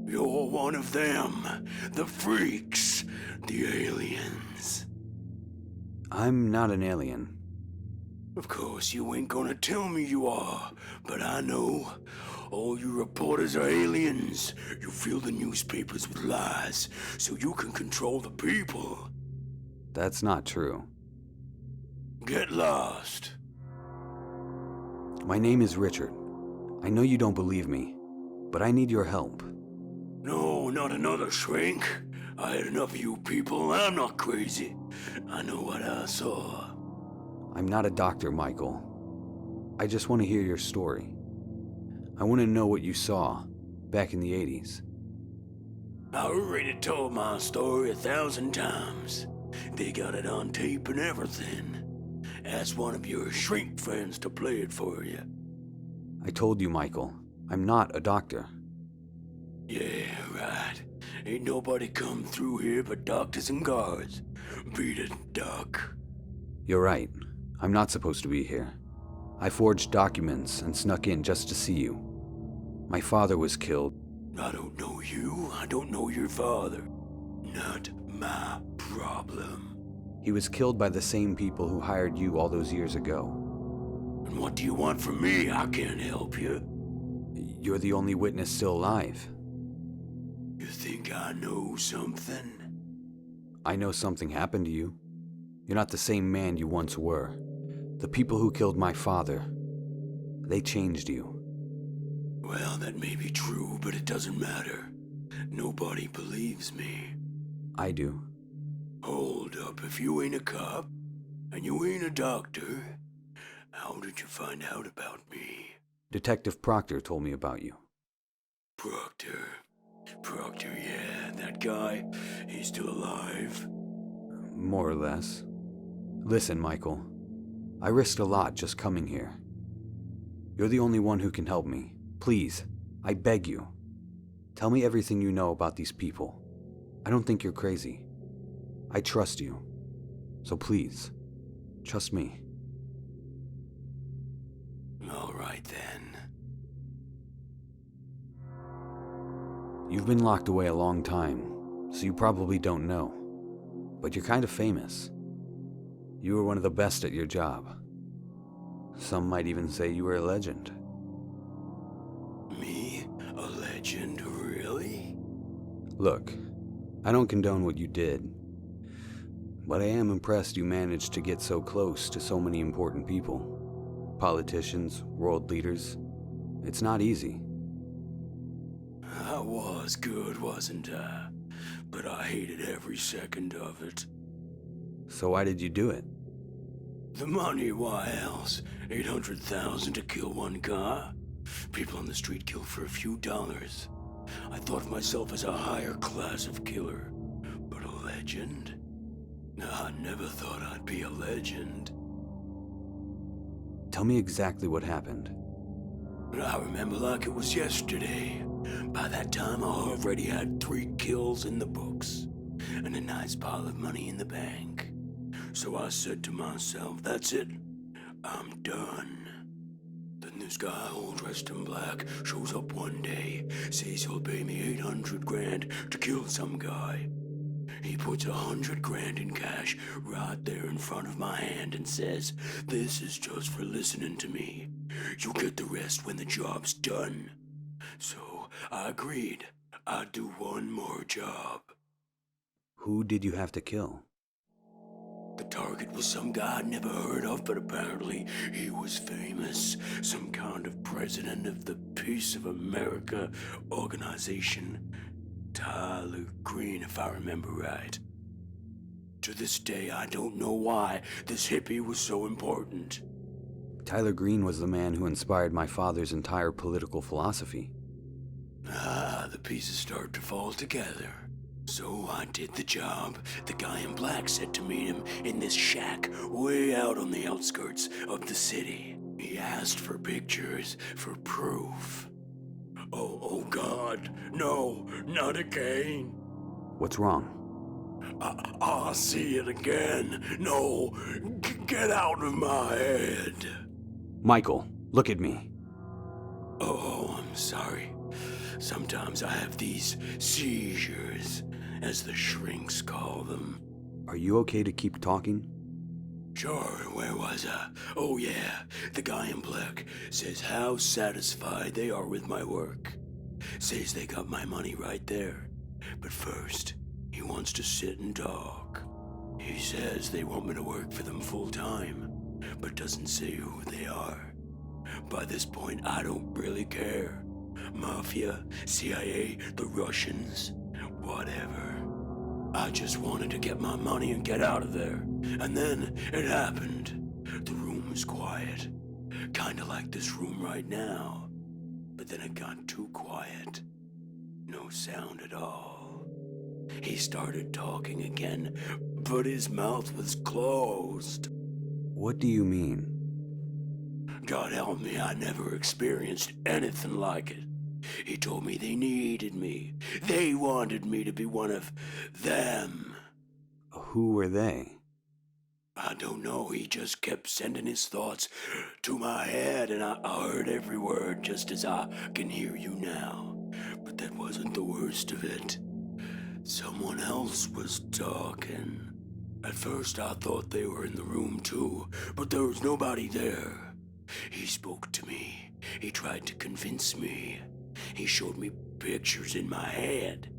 Speaker 10: You're one of them. The freaks. The aliens.
Speaker 1: I'm not an alien.
Speaker 10: Of course, you ain't gonna tell me you are, but I know. All you reporters are aliens. You fill the newspapers with lies, so you can control the people.
Speaker 1: That's not true.
Speaker 10: Get lost.
Speaker 1: My name is Richard. I know you don't believe me, but I need your help.
Speaker 10: No, not another shrink. I had enough of you people. I'm not crazy. I know what I saw.
Speaker 1: I'm not a doctor, Michael. I just want to hear your story. I want to know what you saw back in the 80s.
Speaker 10: I already told my story 1,000 times. They got it on tape and everything. Ask one of your shrink friends to play it for you.
Speaker 1: I told you, Michael. I'm not a doctor.
Speaker 10: Yeah, right. Ain't nobody come through here but doctors and guards. Beat it, Doc.
Speaker 1: You're right. I'm not supposed to be here. I forged documents and snuck in just to see you. My father was killed.
Speaker 10: I don't know you. I don't know your father. Not my problem.
Speaker 1: He was killed by the same people who hired you all those years ago.
Speaker 10: And what do you want from me? I can't help you.
Speaker 1: You're the only witness still alive.
Speaker 10: You think I know something?
Speaker 1: I know something happened to you. You're not the same man you once were. The people who killed my father, they changed you.
Speaker 10: Well, that may be true, but it doesn't matter. Nobody believes me.
Speaker 1: I do.
Speaker 10: Hold up, if you ain't a cop, and you ain't a doctor, how did you find out about me?
Speaker 1: Detective Proctor told me about you.
Speaker 10: Proctor, yeah, that guy, he's still alive?
Speaker 1: More or less. Listen, Michael. I risked a lot just coming here. You're the only one who can help me. Please, I beg you. Tell me everything you know about these people. I don't think you're crazy. I trust you. So please, trust me.
Speaker 10: All right then.
Speaker 1: You've been locked away a long time, so you probably don't know. But you're kind of famous. You were one of the best at your job. Some might even say you were a legend.
Speaker 10: Me? A legend, really?
Speaker 1: Look, I don't condone what you did, but I am impressed you managed to get so close to so many important people. Politicians, world leaders. It's not easy.
Speaker 10: I was good, wasn't I? But I hated every second of it.
Speaker 1: So why did you do it?
Speaker 10: The money, why else? 800,000 to kill one guy? People on the street kill for a few dollars. I thought of myself as a higher class of killer. But a legend? I never thought I'd be a legend.
Speaker 1: Tell me exactly what happened.
Speaker 10: I remember like it was yesterday. By that time, I already had 3 kills in the books, and a nice pile of money in the bank. So I said to myself, that's it. I'm done. Then this guy, all dressed in black, shows up one day, says he'll pay me 800 grand to kill some guy. He puts 100 grand in cash right there in front of my hand and says, this is just for listening to me. You get the rest when the job's done. So I agreed. I'd do one more job.
Speaker 1: Who did you have to kill?
Speaker 10: The target was some guy I'd never heard of, but apparently he was famous. Some kind of president of the Peace of America organization. Tyler Green, if I remember right. To this day, I don't know why this hippie was so important.
Speaker 1: Tyler Green was the man who inspired my father's entire political philosophy.
Speaker 10: The pieces start to fall together. So I did the job. The guy in black said to meet him in this shack way out on the outskirts of the city. He asked for pictures, for proof. Oh God, no, not again.
Speaker 1: What's wrong?
Speaker 10: I'll see it again. No, get out of my head.
Speaker 1: Michael, look at me.
Speaker 10: Oh, I'm sorry. Sometimes I have these seizures, as the shrinks call them.
Speaker 1: Are you okay to keep talking?
Speaker 10: Sure, where was I? Oh yeah, the guy in black says how satisfied they are with my work. Says they got my money right there. But first, he wants to sit and talk. He says they want me to work for them full time, but doesn't say who they are. By this point, I don't really care. Mafia, CIA, the Russians, whatever. I just wanted to get my money and get out of there. And then it happened. The room was quiet. Kinda like this room right now. But then it got too quiet. No sound at all. He started talking again, but his mouth was closed.
Speaker 1: What do you mean?
Speaker 10: God help me, I never experienced anything like it. He told me they needed me. They wanted me to be one of them.
Speaker 1: Who were they?
Speaker 10: I don't know, he just kept sending his thoughts to my head, and I heard every word just as I can hear you now. But that wasn't the worst of it. Someone else was talking. At first I thought they were in the room too, but there was nobody there. He spoke to me. He tried to convince me. He showed me pictures in my head.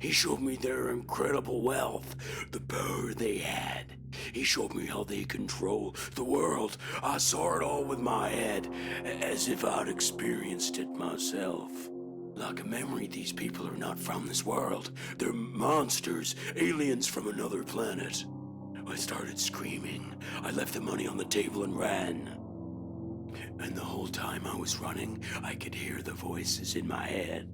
Speaker 10: He showed me their incredible wealth, the power they had. He showed me how they control the world. I saw it all with my head, as if I'd experienced it myself. Like a memory, these people are not from this world. They're monsters, aliens from another planet. I started screaming. I left the money on the table and ran. And the whole time I was running, I could hear the voices in my head.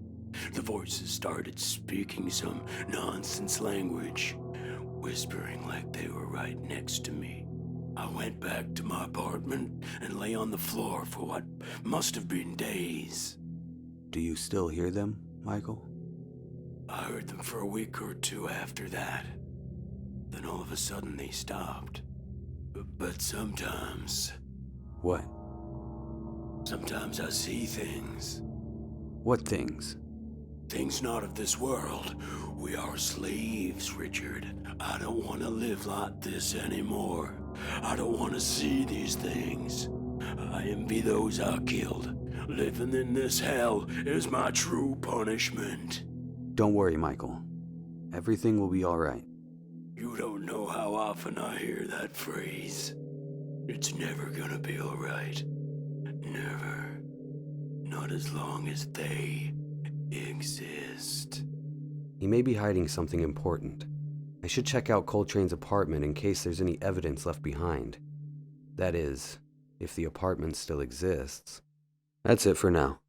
Speaker 10: The voices started speaking some nonsense language, whispering like they were right next to me. I went back to my apartment and lay on the floor for what must have been days.
Speaker 1: Do you still hear them, Michael?
Speaker 10: I heard them for a week or two after that. Then all of a sudden they stopped. But sometimes...
Speaker 1: What?
Speaker 10: Sometimes I see things.
Speaker 1: What things?
Speaker 10: Things not of this world. We are slaves, Richard. I don't want to live like this anymore. I don't want to see these things. I envy those I killed. Living in this hell is my true punishment.
Speaker 1: Don't worry, Michael. Everything will be all right.
Speaker 10: You don't know how often I hear that phrase. It's never gonna be all right. Never. Not as long as they exist.
Speaker 1: He may be hiding something important. I should check out Coltrane's apartment in case there's any evidence left behind. That is, if the apartment still exists. That's it for now.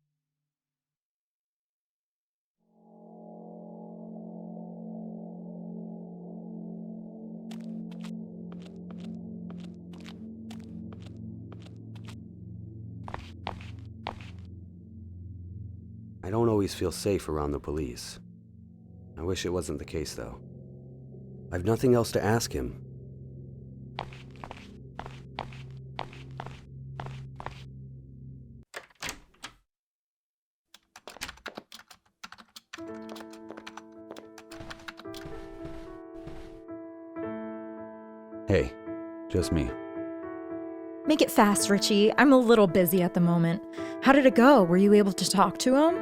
Speaker 1: I don't always feel safe around the police. I wish it wasn't the case, though. I've nothing else to ask him. Hey, just me.
Speaker 4: Make it fast, Richie. I'm a little busy at the moment. How did it go? Were you able to talk to him?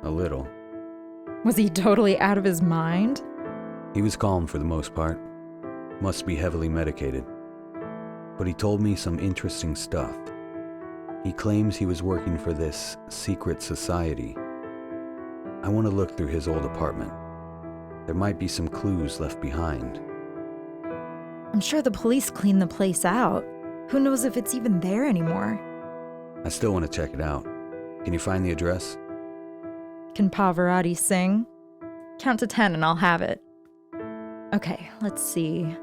Speaker 1: A little.
Speaker 4: Was he totally out of his mind?
Speaker 1: He was calm for the most part. Must be heavily medicated. But he told me some interesting stuff. He claims he was working for this secret society. I want to look through his old apartment. There might be some clues left behind.
Speaker 4: I'm sure the police cleaned the place out. Who knows if it's even there anymore?
Speaker 1: I still want to check it out. Can you find the address?
Speaker 4: Can Pavarotti sing? Count to 10 and I'll have it. Okay, let's see.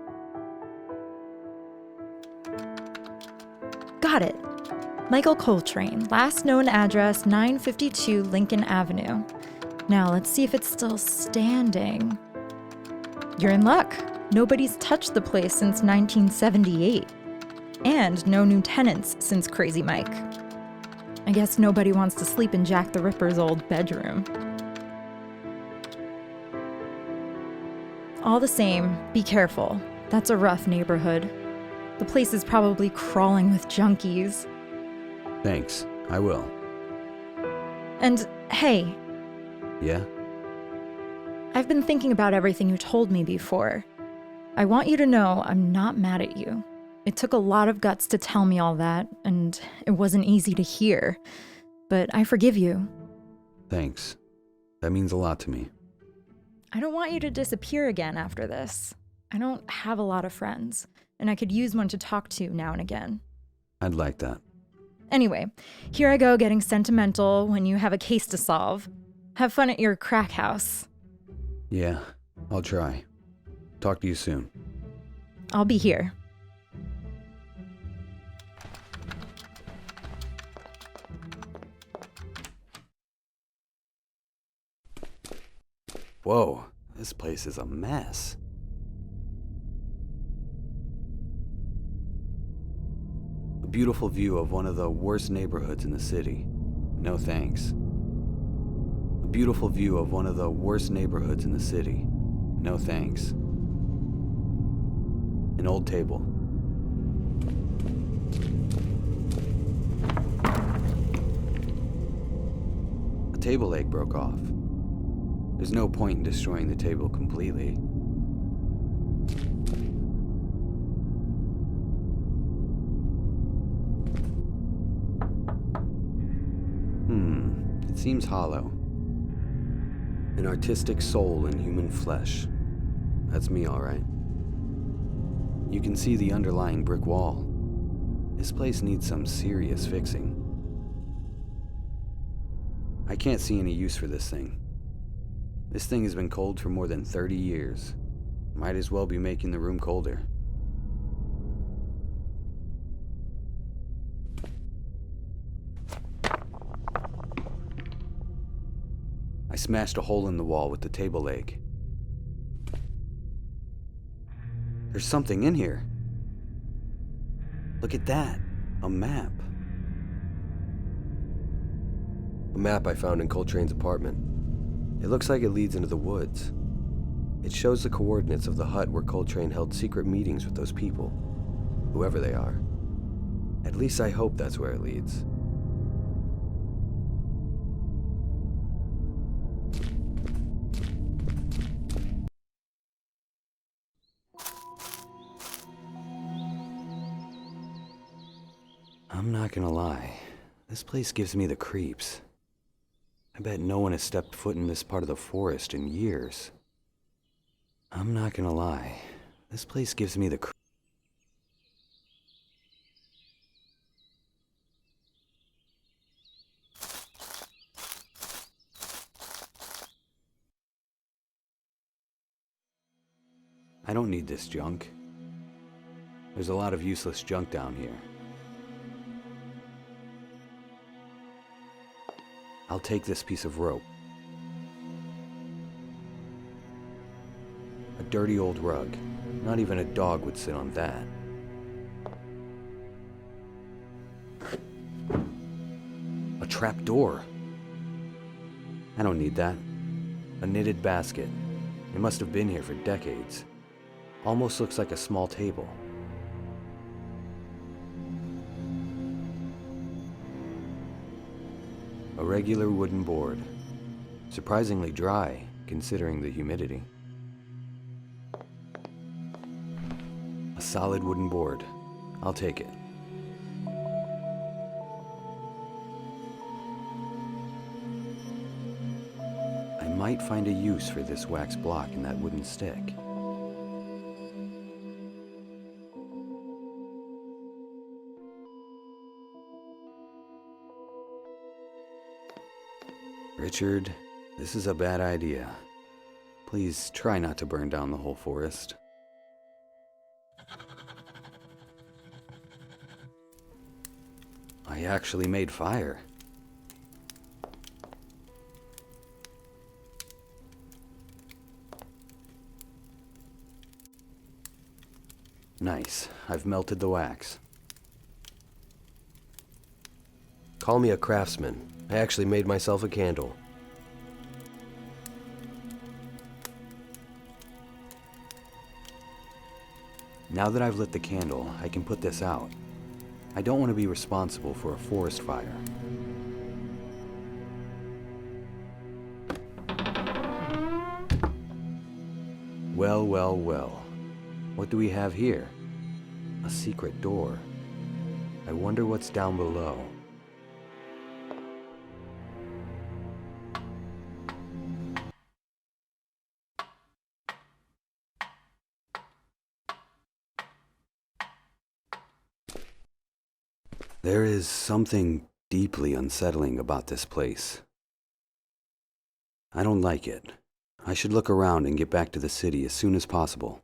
Speaker 4: Got it. Michael Coltrane, last known address 952 Lincoln Avenue. Now let's see if it's still standing. You're in luck. Nobody's touched the place since 1978. And no new tenants since Crazy Mike. I guess nobody wants to sleep in Jack the Ripper's old bedroom. All the same, be careful. That's a rough neighborhood. The place is probably crawling with junkies.
Speaker 1: Thanks, I will.
Speaker 4: And hey,
Speaker 1: Yeah?
Speaker 4: I've been thinking about everything you told me before. I want you to know I'm not mad at you. It took a lot of guts to tell me all that, and it wasn't easy to hear. But I forgive you.
Speaker 1: Thanks. That means a lot to me.
Speaker 4: I don't want you to disappear again after this. I don't have a lot of friends, and I could use one to talk to now and again.
Speaker 1: I'd like that.
Speaker 4: Anyway, here I go getting sentimental when you have a case to solve. Have fun at your crack house.
Speaker 1: Yeah, I'll try. Talk to you soon.
Speaker 4: I'll be here.
Speaker 1: Whoa, this place is a mess. A beautiful view of one of the worst neighborhoods in the city. No thanks. A beautiful view of one of the worst neighborhoods in the city. No thanks. An old table. A table leg broke off. There's no point in destroying the table completely. It seems hollow. An artistic soul in human flesh. That's me, all right. You can see the underlying brick wall. This place needs some serious fixing. I can't see any use for this thing. This thing has been cold for more than 30 years. Might as well be making the room colder. I smashed a hole in the wall with the table leg. There's something in here. Look at that. A map. A map I found in Coltrane's apartment. It looks like it leads into the woods. It shows the coordinates of the hut where Coltrane held secret meetings with those people, whoever they are. At least I hope that's where it leads. I'm not gonna lie, this place gives me the creeps. I bet no one has stepped foot in this part of the forest in years. I'm not gonna lie, this place gives me the creeps. I don't need this junk. There's a lot of useless junk down here. I'll take this piece of rope. A dirty old rug. Not even a dog would sit on that. A trap door. I don't need that. A knitted basket. It must have been here for decades. Almost looks like a small table. A regular wooden board. Surprisingly dry, considering the humidity. A solid wooden board. I'll take it. I might find a use for this wax block and that wooden stick. Richard, this is a bad idea. Please try not to burn down the whole forest. I actually made fire. Nice. I've melted the wax.
Speaker 11: Call me a craftsman. I actually made myself a candle.
Speaker 1: Now that I've lit the candle, I can put this out. I don't want to be responsible for a forest fire. Well, well, well. What do we have here? A secret door. I wonder what's down below. There is something deeply unsettling about this place. I don't like it. I should look around and get back to the city as soon as possible.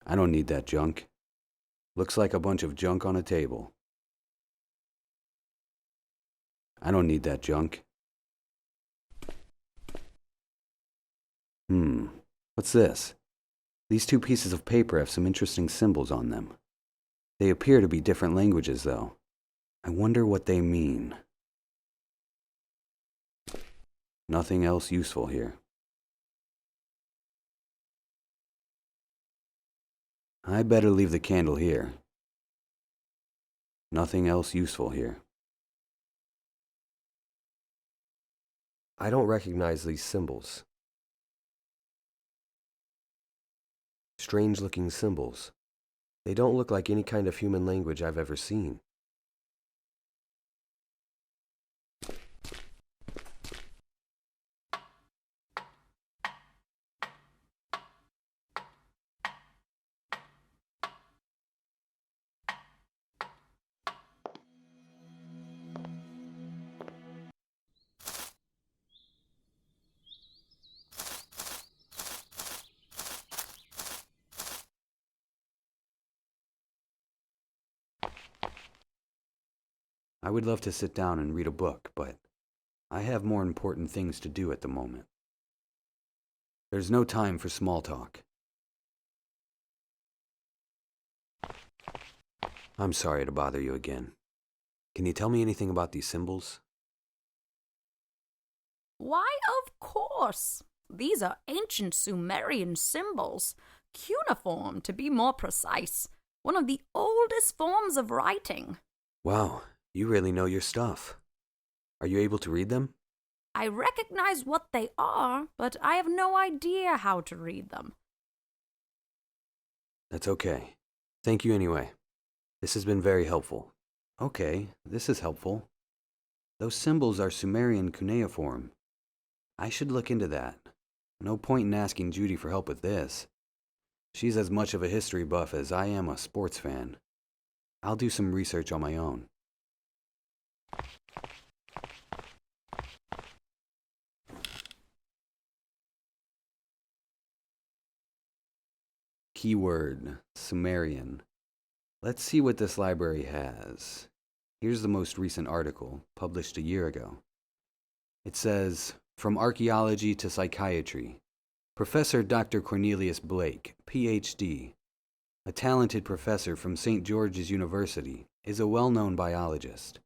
Speaker 1: I don't need that junk. Looks like a bunch of junk on a table. I don't need that junk. What's this? These two pieces of paper have some interesting symbols on them. They appear to be different languages, though. I wonder what they mean. Nothing else useful here. I better leave the candle here. Nothing else useful here.
Speaker 11: I don't recognize these symbols. Strange-looking symbols. They don't look like any kind of human language I've ever seen.
Speaker 1: I would love to sit down and read a book, but I have more important things to do at the moment. There's no time for small talk. I'm sorry to bother you again. Can you tell me anything about these symbols?
Speaker 8: Why, of course. These are ancient Sumerian symbols. Cuneiform, to be more precise. One of the oldest forms of writing.
Speaker 1: Wow, you really know your stuff. Are you able to read them?
Speaker 8: I recognize what they are, but I have no idea how to read them.
Speaker 1: That's okay. Thank you anyway. This has been very helpful. Okay, this is helpful. Those symbols are Sumerian cuneiform. I should look into that. No point in asking Judy for help with this. She's as much of a history buff as I am a sports fan. I'll do some research on my own. Keyword, Sumerian. Let's see what this library has. Here's the most recent article, published a year ago. It says, From Archaeology to Psychiatry. Professor Dr. Cornelius Blake, Ph.D., a talented professor from St. George's University, is a well-known biologist.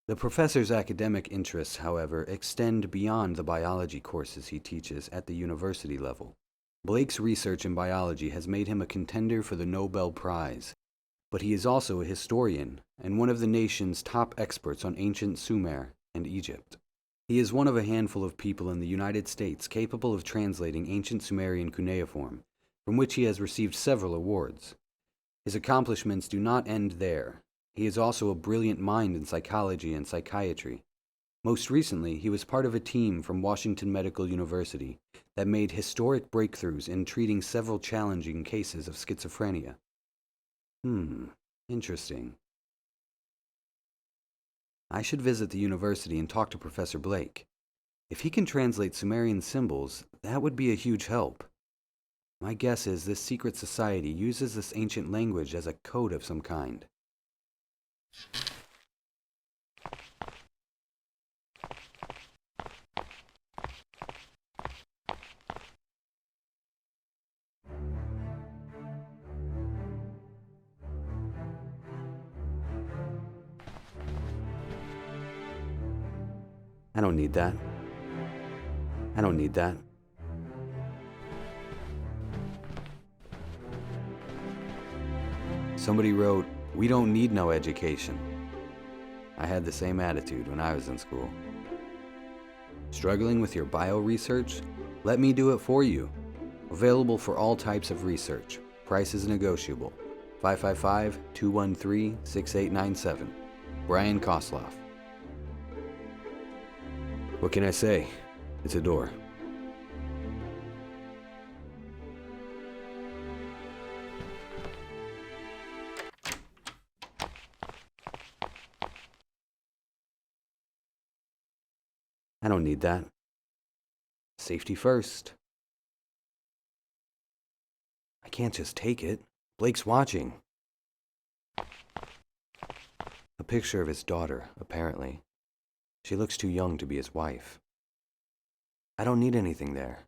Speaker 1: The professor's academic interests, however, extend beyond the biology courses he teaches at the university level. Blake's research in biology has made him a contender for the Nobel Prize, but he is also a historian and one of the nation's top experts on ancient Sumer and Egypt. He is one of a handful of people in the United States capable of translating ancient Sumerian cuneiform, from which he has received several awards. His accomplishments do not end there. He is also a brilliant mind in psychology and psychiatry.
Speaker 9: Most recently, he was part of a team from Washington Medical University that made historic breakthroughs in treating several challenging cases of schizophrenia. Interesting. I should visit the university and talk to Professor Blake. If he can translate Sumerian symbols, that would be a huge help. My guess is this secret society uses this ancient language as a code of some kind. I don't need that. I don't need that. Somebody wrote, "We don't need no education." I had the same attitude when I was in school. Struggling with your bio research? Let me do it for you. Available for all types of research. Price is negotiable. 555-213-6897. Brian Kosloff. What can I say? It's a door. I don't need that. Safety first. I can't just take it. Blake's watching. A picture of his daughter, apparently. She looks too young to be his wife. I don't need anything there.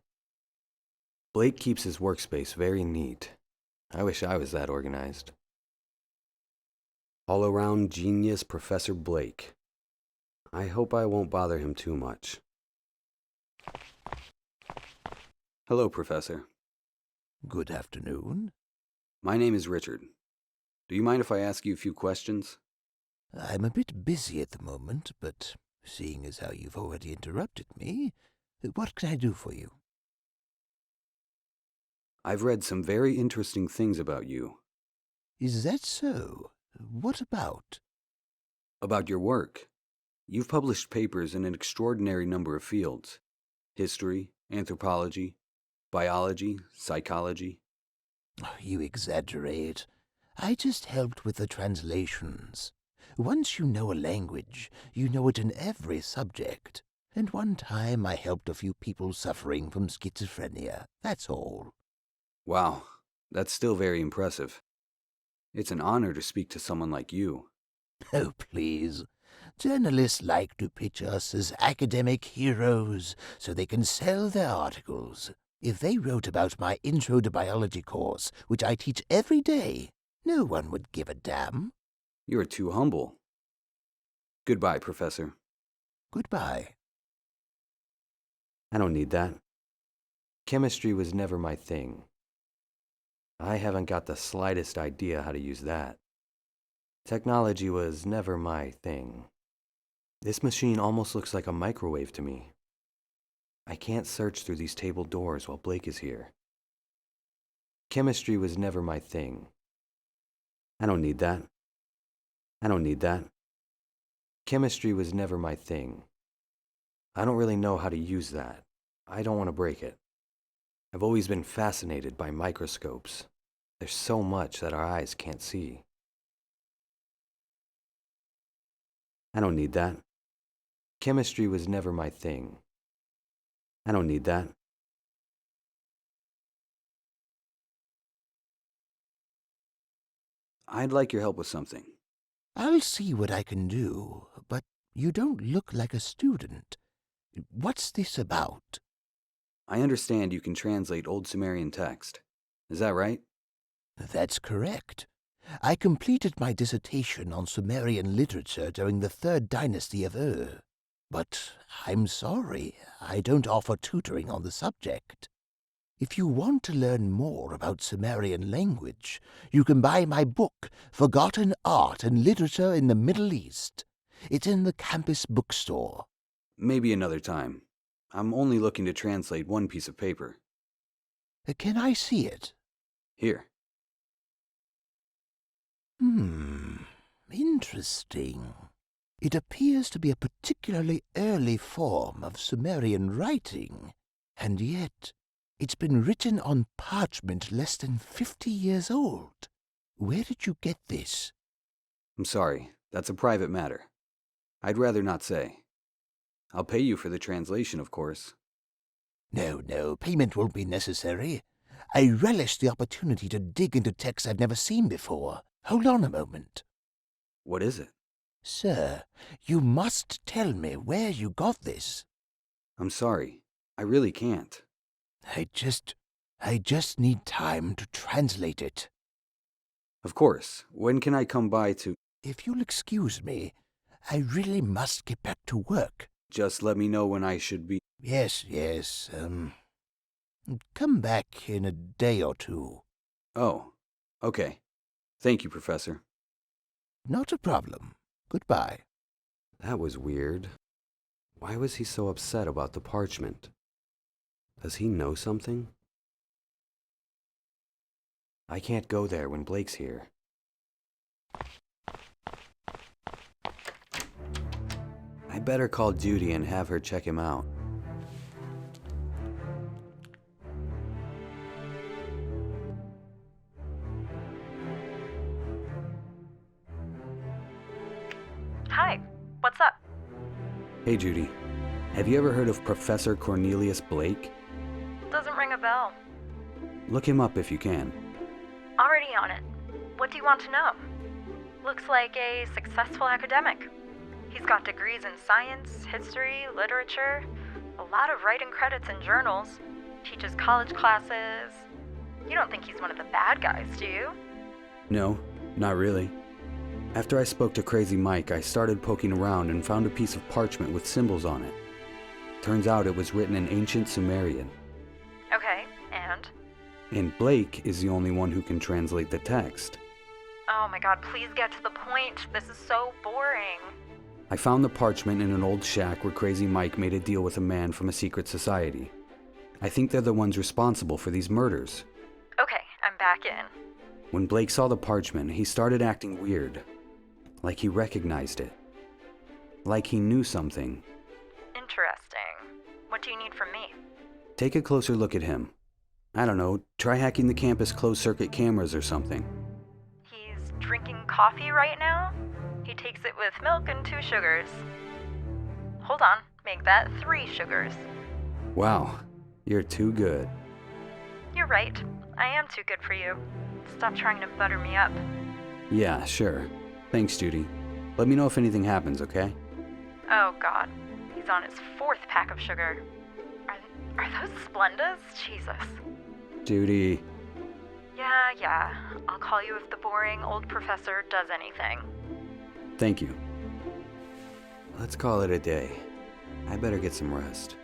Speaker 9: Blake keeps his workspace very neat. I wish I was that organized. All-around genius Professor Blake. I hope I won't bother him too much. Hello, Professor.
Speaker 12: Good afternoon.
Speaker 9: My name is Richard. Do you mind if I ask you a few questions?
Speaker 12: I'm a bit busy at the moment, but seeing as how you've already interrupted me, what can I do for you?
Speaker 9: I've read some very interesting things about you.
Speaker 12: Is that so? What about?
Speaker 9: About your work. You've published papers in an extraordinary number of fields. History, anthropology, biology, psychology.
Speaker 12: You exaggerate. I just helped with the translations. Once you know a language, you know it in every subject. And one time I helped a few people suffering from schizophrenia. That's all.
Speaker 9: Wow, that's still very impressive. It's an honor to speak to someone like you.
Speaker 12: Oh, please. Journalists like to pitch us as academic heroes so they can sell their articles. If they wrote about my Intro to Biology course, which I teach every day, no one would give a damn.
Speaker 9: You're too humble. Goodbye, Professor.
Speaker 12: Goodbye.
Speaker 9: I don't need that. Chemistry was never my thing. I haven't got the slightest idea how to use that. Technology was never my thing. This machine almost looks like a microwave to me. I can't search through these table doors while Blake is here. Chemistry was never my thing. I don't need that. I don't need that. Chemistry was never my thing. I don't really know how to use that. I don't want to break it. I've always been fascinated by microscopes. There's so much that our eyes can't see. I don't need that. Chemistry was never my thing. I don't need that. I'd like your help with something.
Speaker 12: I'll see what I can do, but you don't look like a student. What's this about?
Speaker 9: I understand you can translate Old Sumerian text. Is that right?
Speaker 12: That's correct. I completed my dissertation on Sumerian literature during the 3rd dynasty of Ur. But I'm sorry, I don't offer tutoring on the subject. If you want to learn more about Sumerian language, you can buy my book, Forgotten Art and Literature in the Middle East. It's in the campus bookstore.
Speaker 9: Maybe another time. I'm only looking to translate one piece of paper.
Speaker 12: Can I see it?
Speaker 9: Here.
Speaker 12: Interesting. It appears to be a particularly early form of Sumerian writing, and yet it's been written on parchment less than 50 years old. Where did you get this?
Speaker 1: I'm sorry, that's a private matter. I'd rather not say. I'll pay you for the translation, of course.
Speaker 12: No, payment won't be necessary. I relish the opportunity to dig into texts I've never seen before. Hold on a moment.
Speaker 1: What is it?
Speaker 12: Sir, you must tell me where you got this.
Speaker 1: I'm sorry, I really can't.
Speaker 12: I just need time to translate it.
Speaker 1: Of course, when can I come by to...
Speaker 12: If you'll excuse me, I really must get back to work.
Speaker 1: Just let me know when I should be...
Speaker 12: Yes, come back in a day or two.
Speaker 1: Oh, okay. Thank you, Professor.
Speaker 12: Not a problem. Goodbye.
Speaker 9: That was weird. Why was he so upset about the parchment? Does he know something? I can't go there when Blake's here. I better call Judy and have her check him out.
Speaker 3: Hi, what's up?
Speaker 1: Hey, Judy. Have you ever heard of Professor Cornelius Blake?
Speaker 3: Doesn't ring a bell.
Speaker 1: Look him up if you can.
Speaker 3: Already on it. What do you want to know? Looks like a successful academic. He's got degrees in science, history, literature, a lot of writing credits in journals, teaches college classes. You don't think he's one of the bad guys, do you?
Speaker 1: No, not really. After I spoke to Crazy Mike, I started poking around and found a piece of parchment with symbols on it. Turns out it was written in ancient Sumerian.
Speaker 3: Okay, and?
Speaker 1: And Blake is the only one who can translate the text.
Speaker 3: Oh my god, please get to the point. This is so boring.
Speaker 1: I found the parchment in an old shack where Crazy Mike made a deal with a man from a secret society. I think they're the ones responsible for these murders.
Speaker 3: Okay, I'm back in.
Speaker 1: When Blake saw the parchment, he started acting weird. Like he recognized it. Like he knew something.
Speaker 3: Interesting. What do you need from me?
Speaker 1: Take a closer look at him. I don't know, try hacking the campus closed-circuit cameras or something.
Speaker 3: He's drinking coffee right now? He takes it with milk and 2 sugars. Hold on, make that 3 sugars.
Speaker 1: Wow, you're too good.
Speaker 3: You're right, I am too good for you. Stop trying to butter me up.
Speaker 1: Yeah, sure. Thanks, Judy. Let me know if anything happens, okay?
Speaker 3: Oh god, he's on his 4th pack of sugar. Are those Splendas? Jesus.
Speaker 1: Judy.
Speaker 3: Yeah. I'll call you if the boring old professor does anything.
Speaker 1: Thank you.
Speaker 9: Let's call it a day. I better get some rest.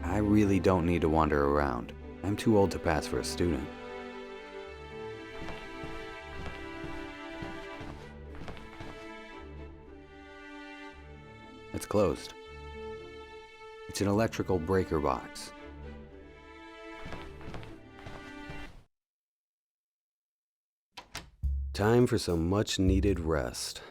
Speaker 9: I really don't need to wander around. I'm too old to pass for a student. It's closed. It's an electrical breaker box. Time for some much-needed rest.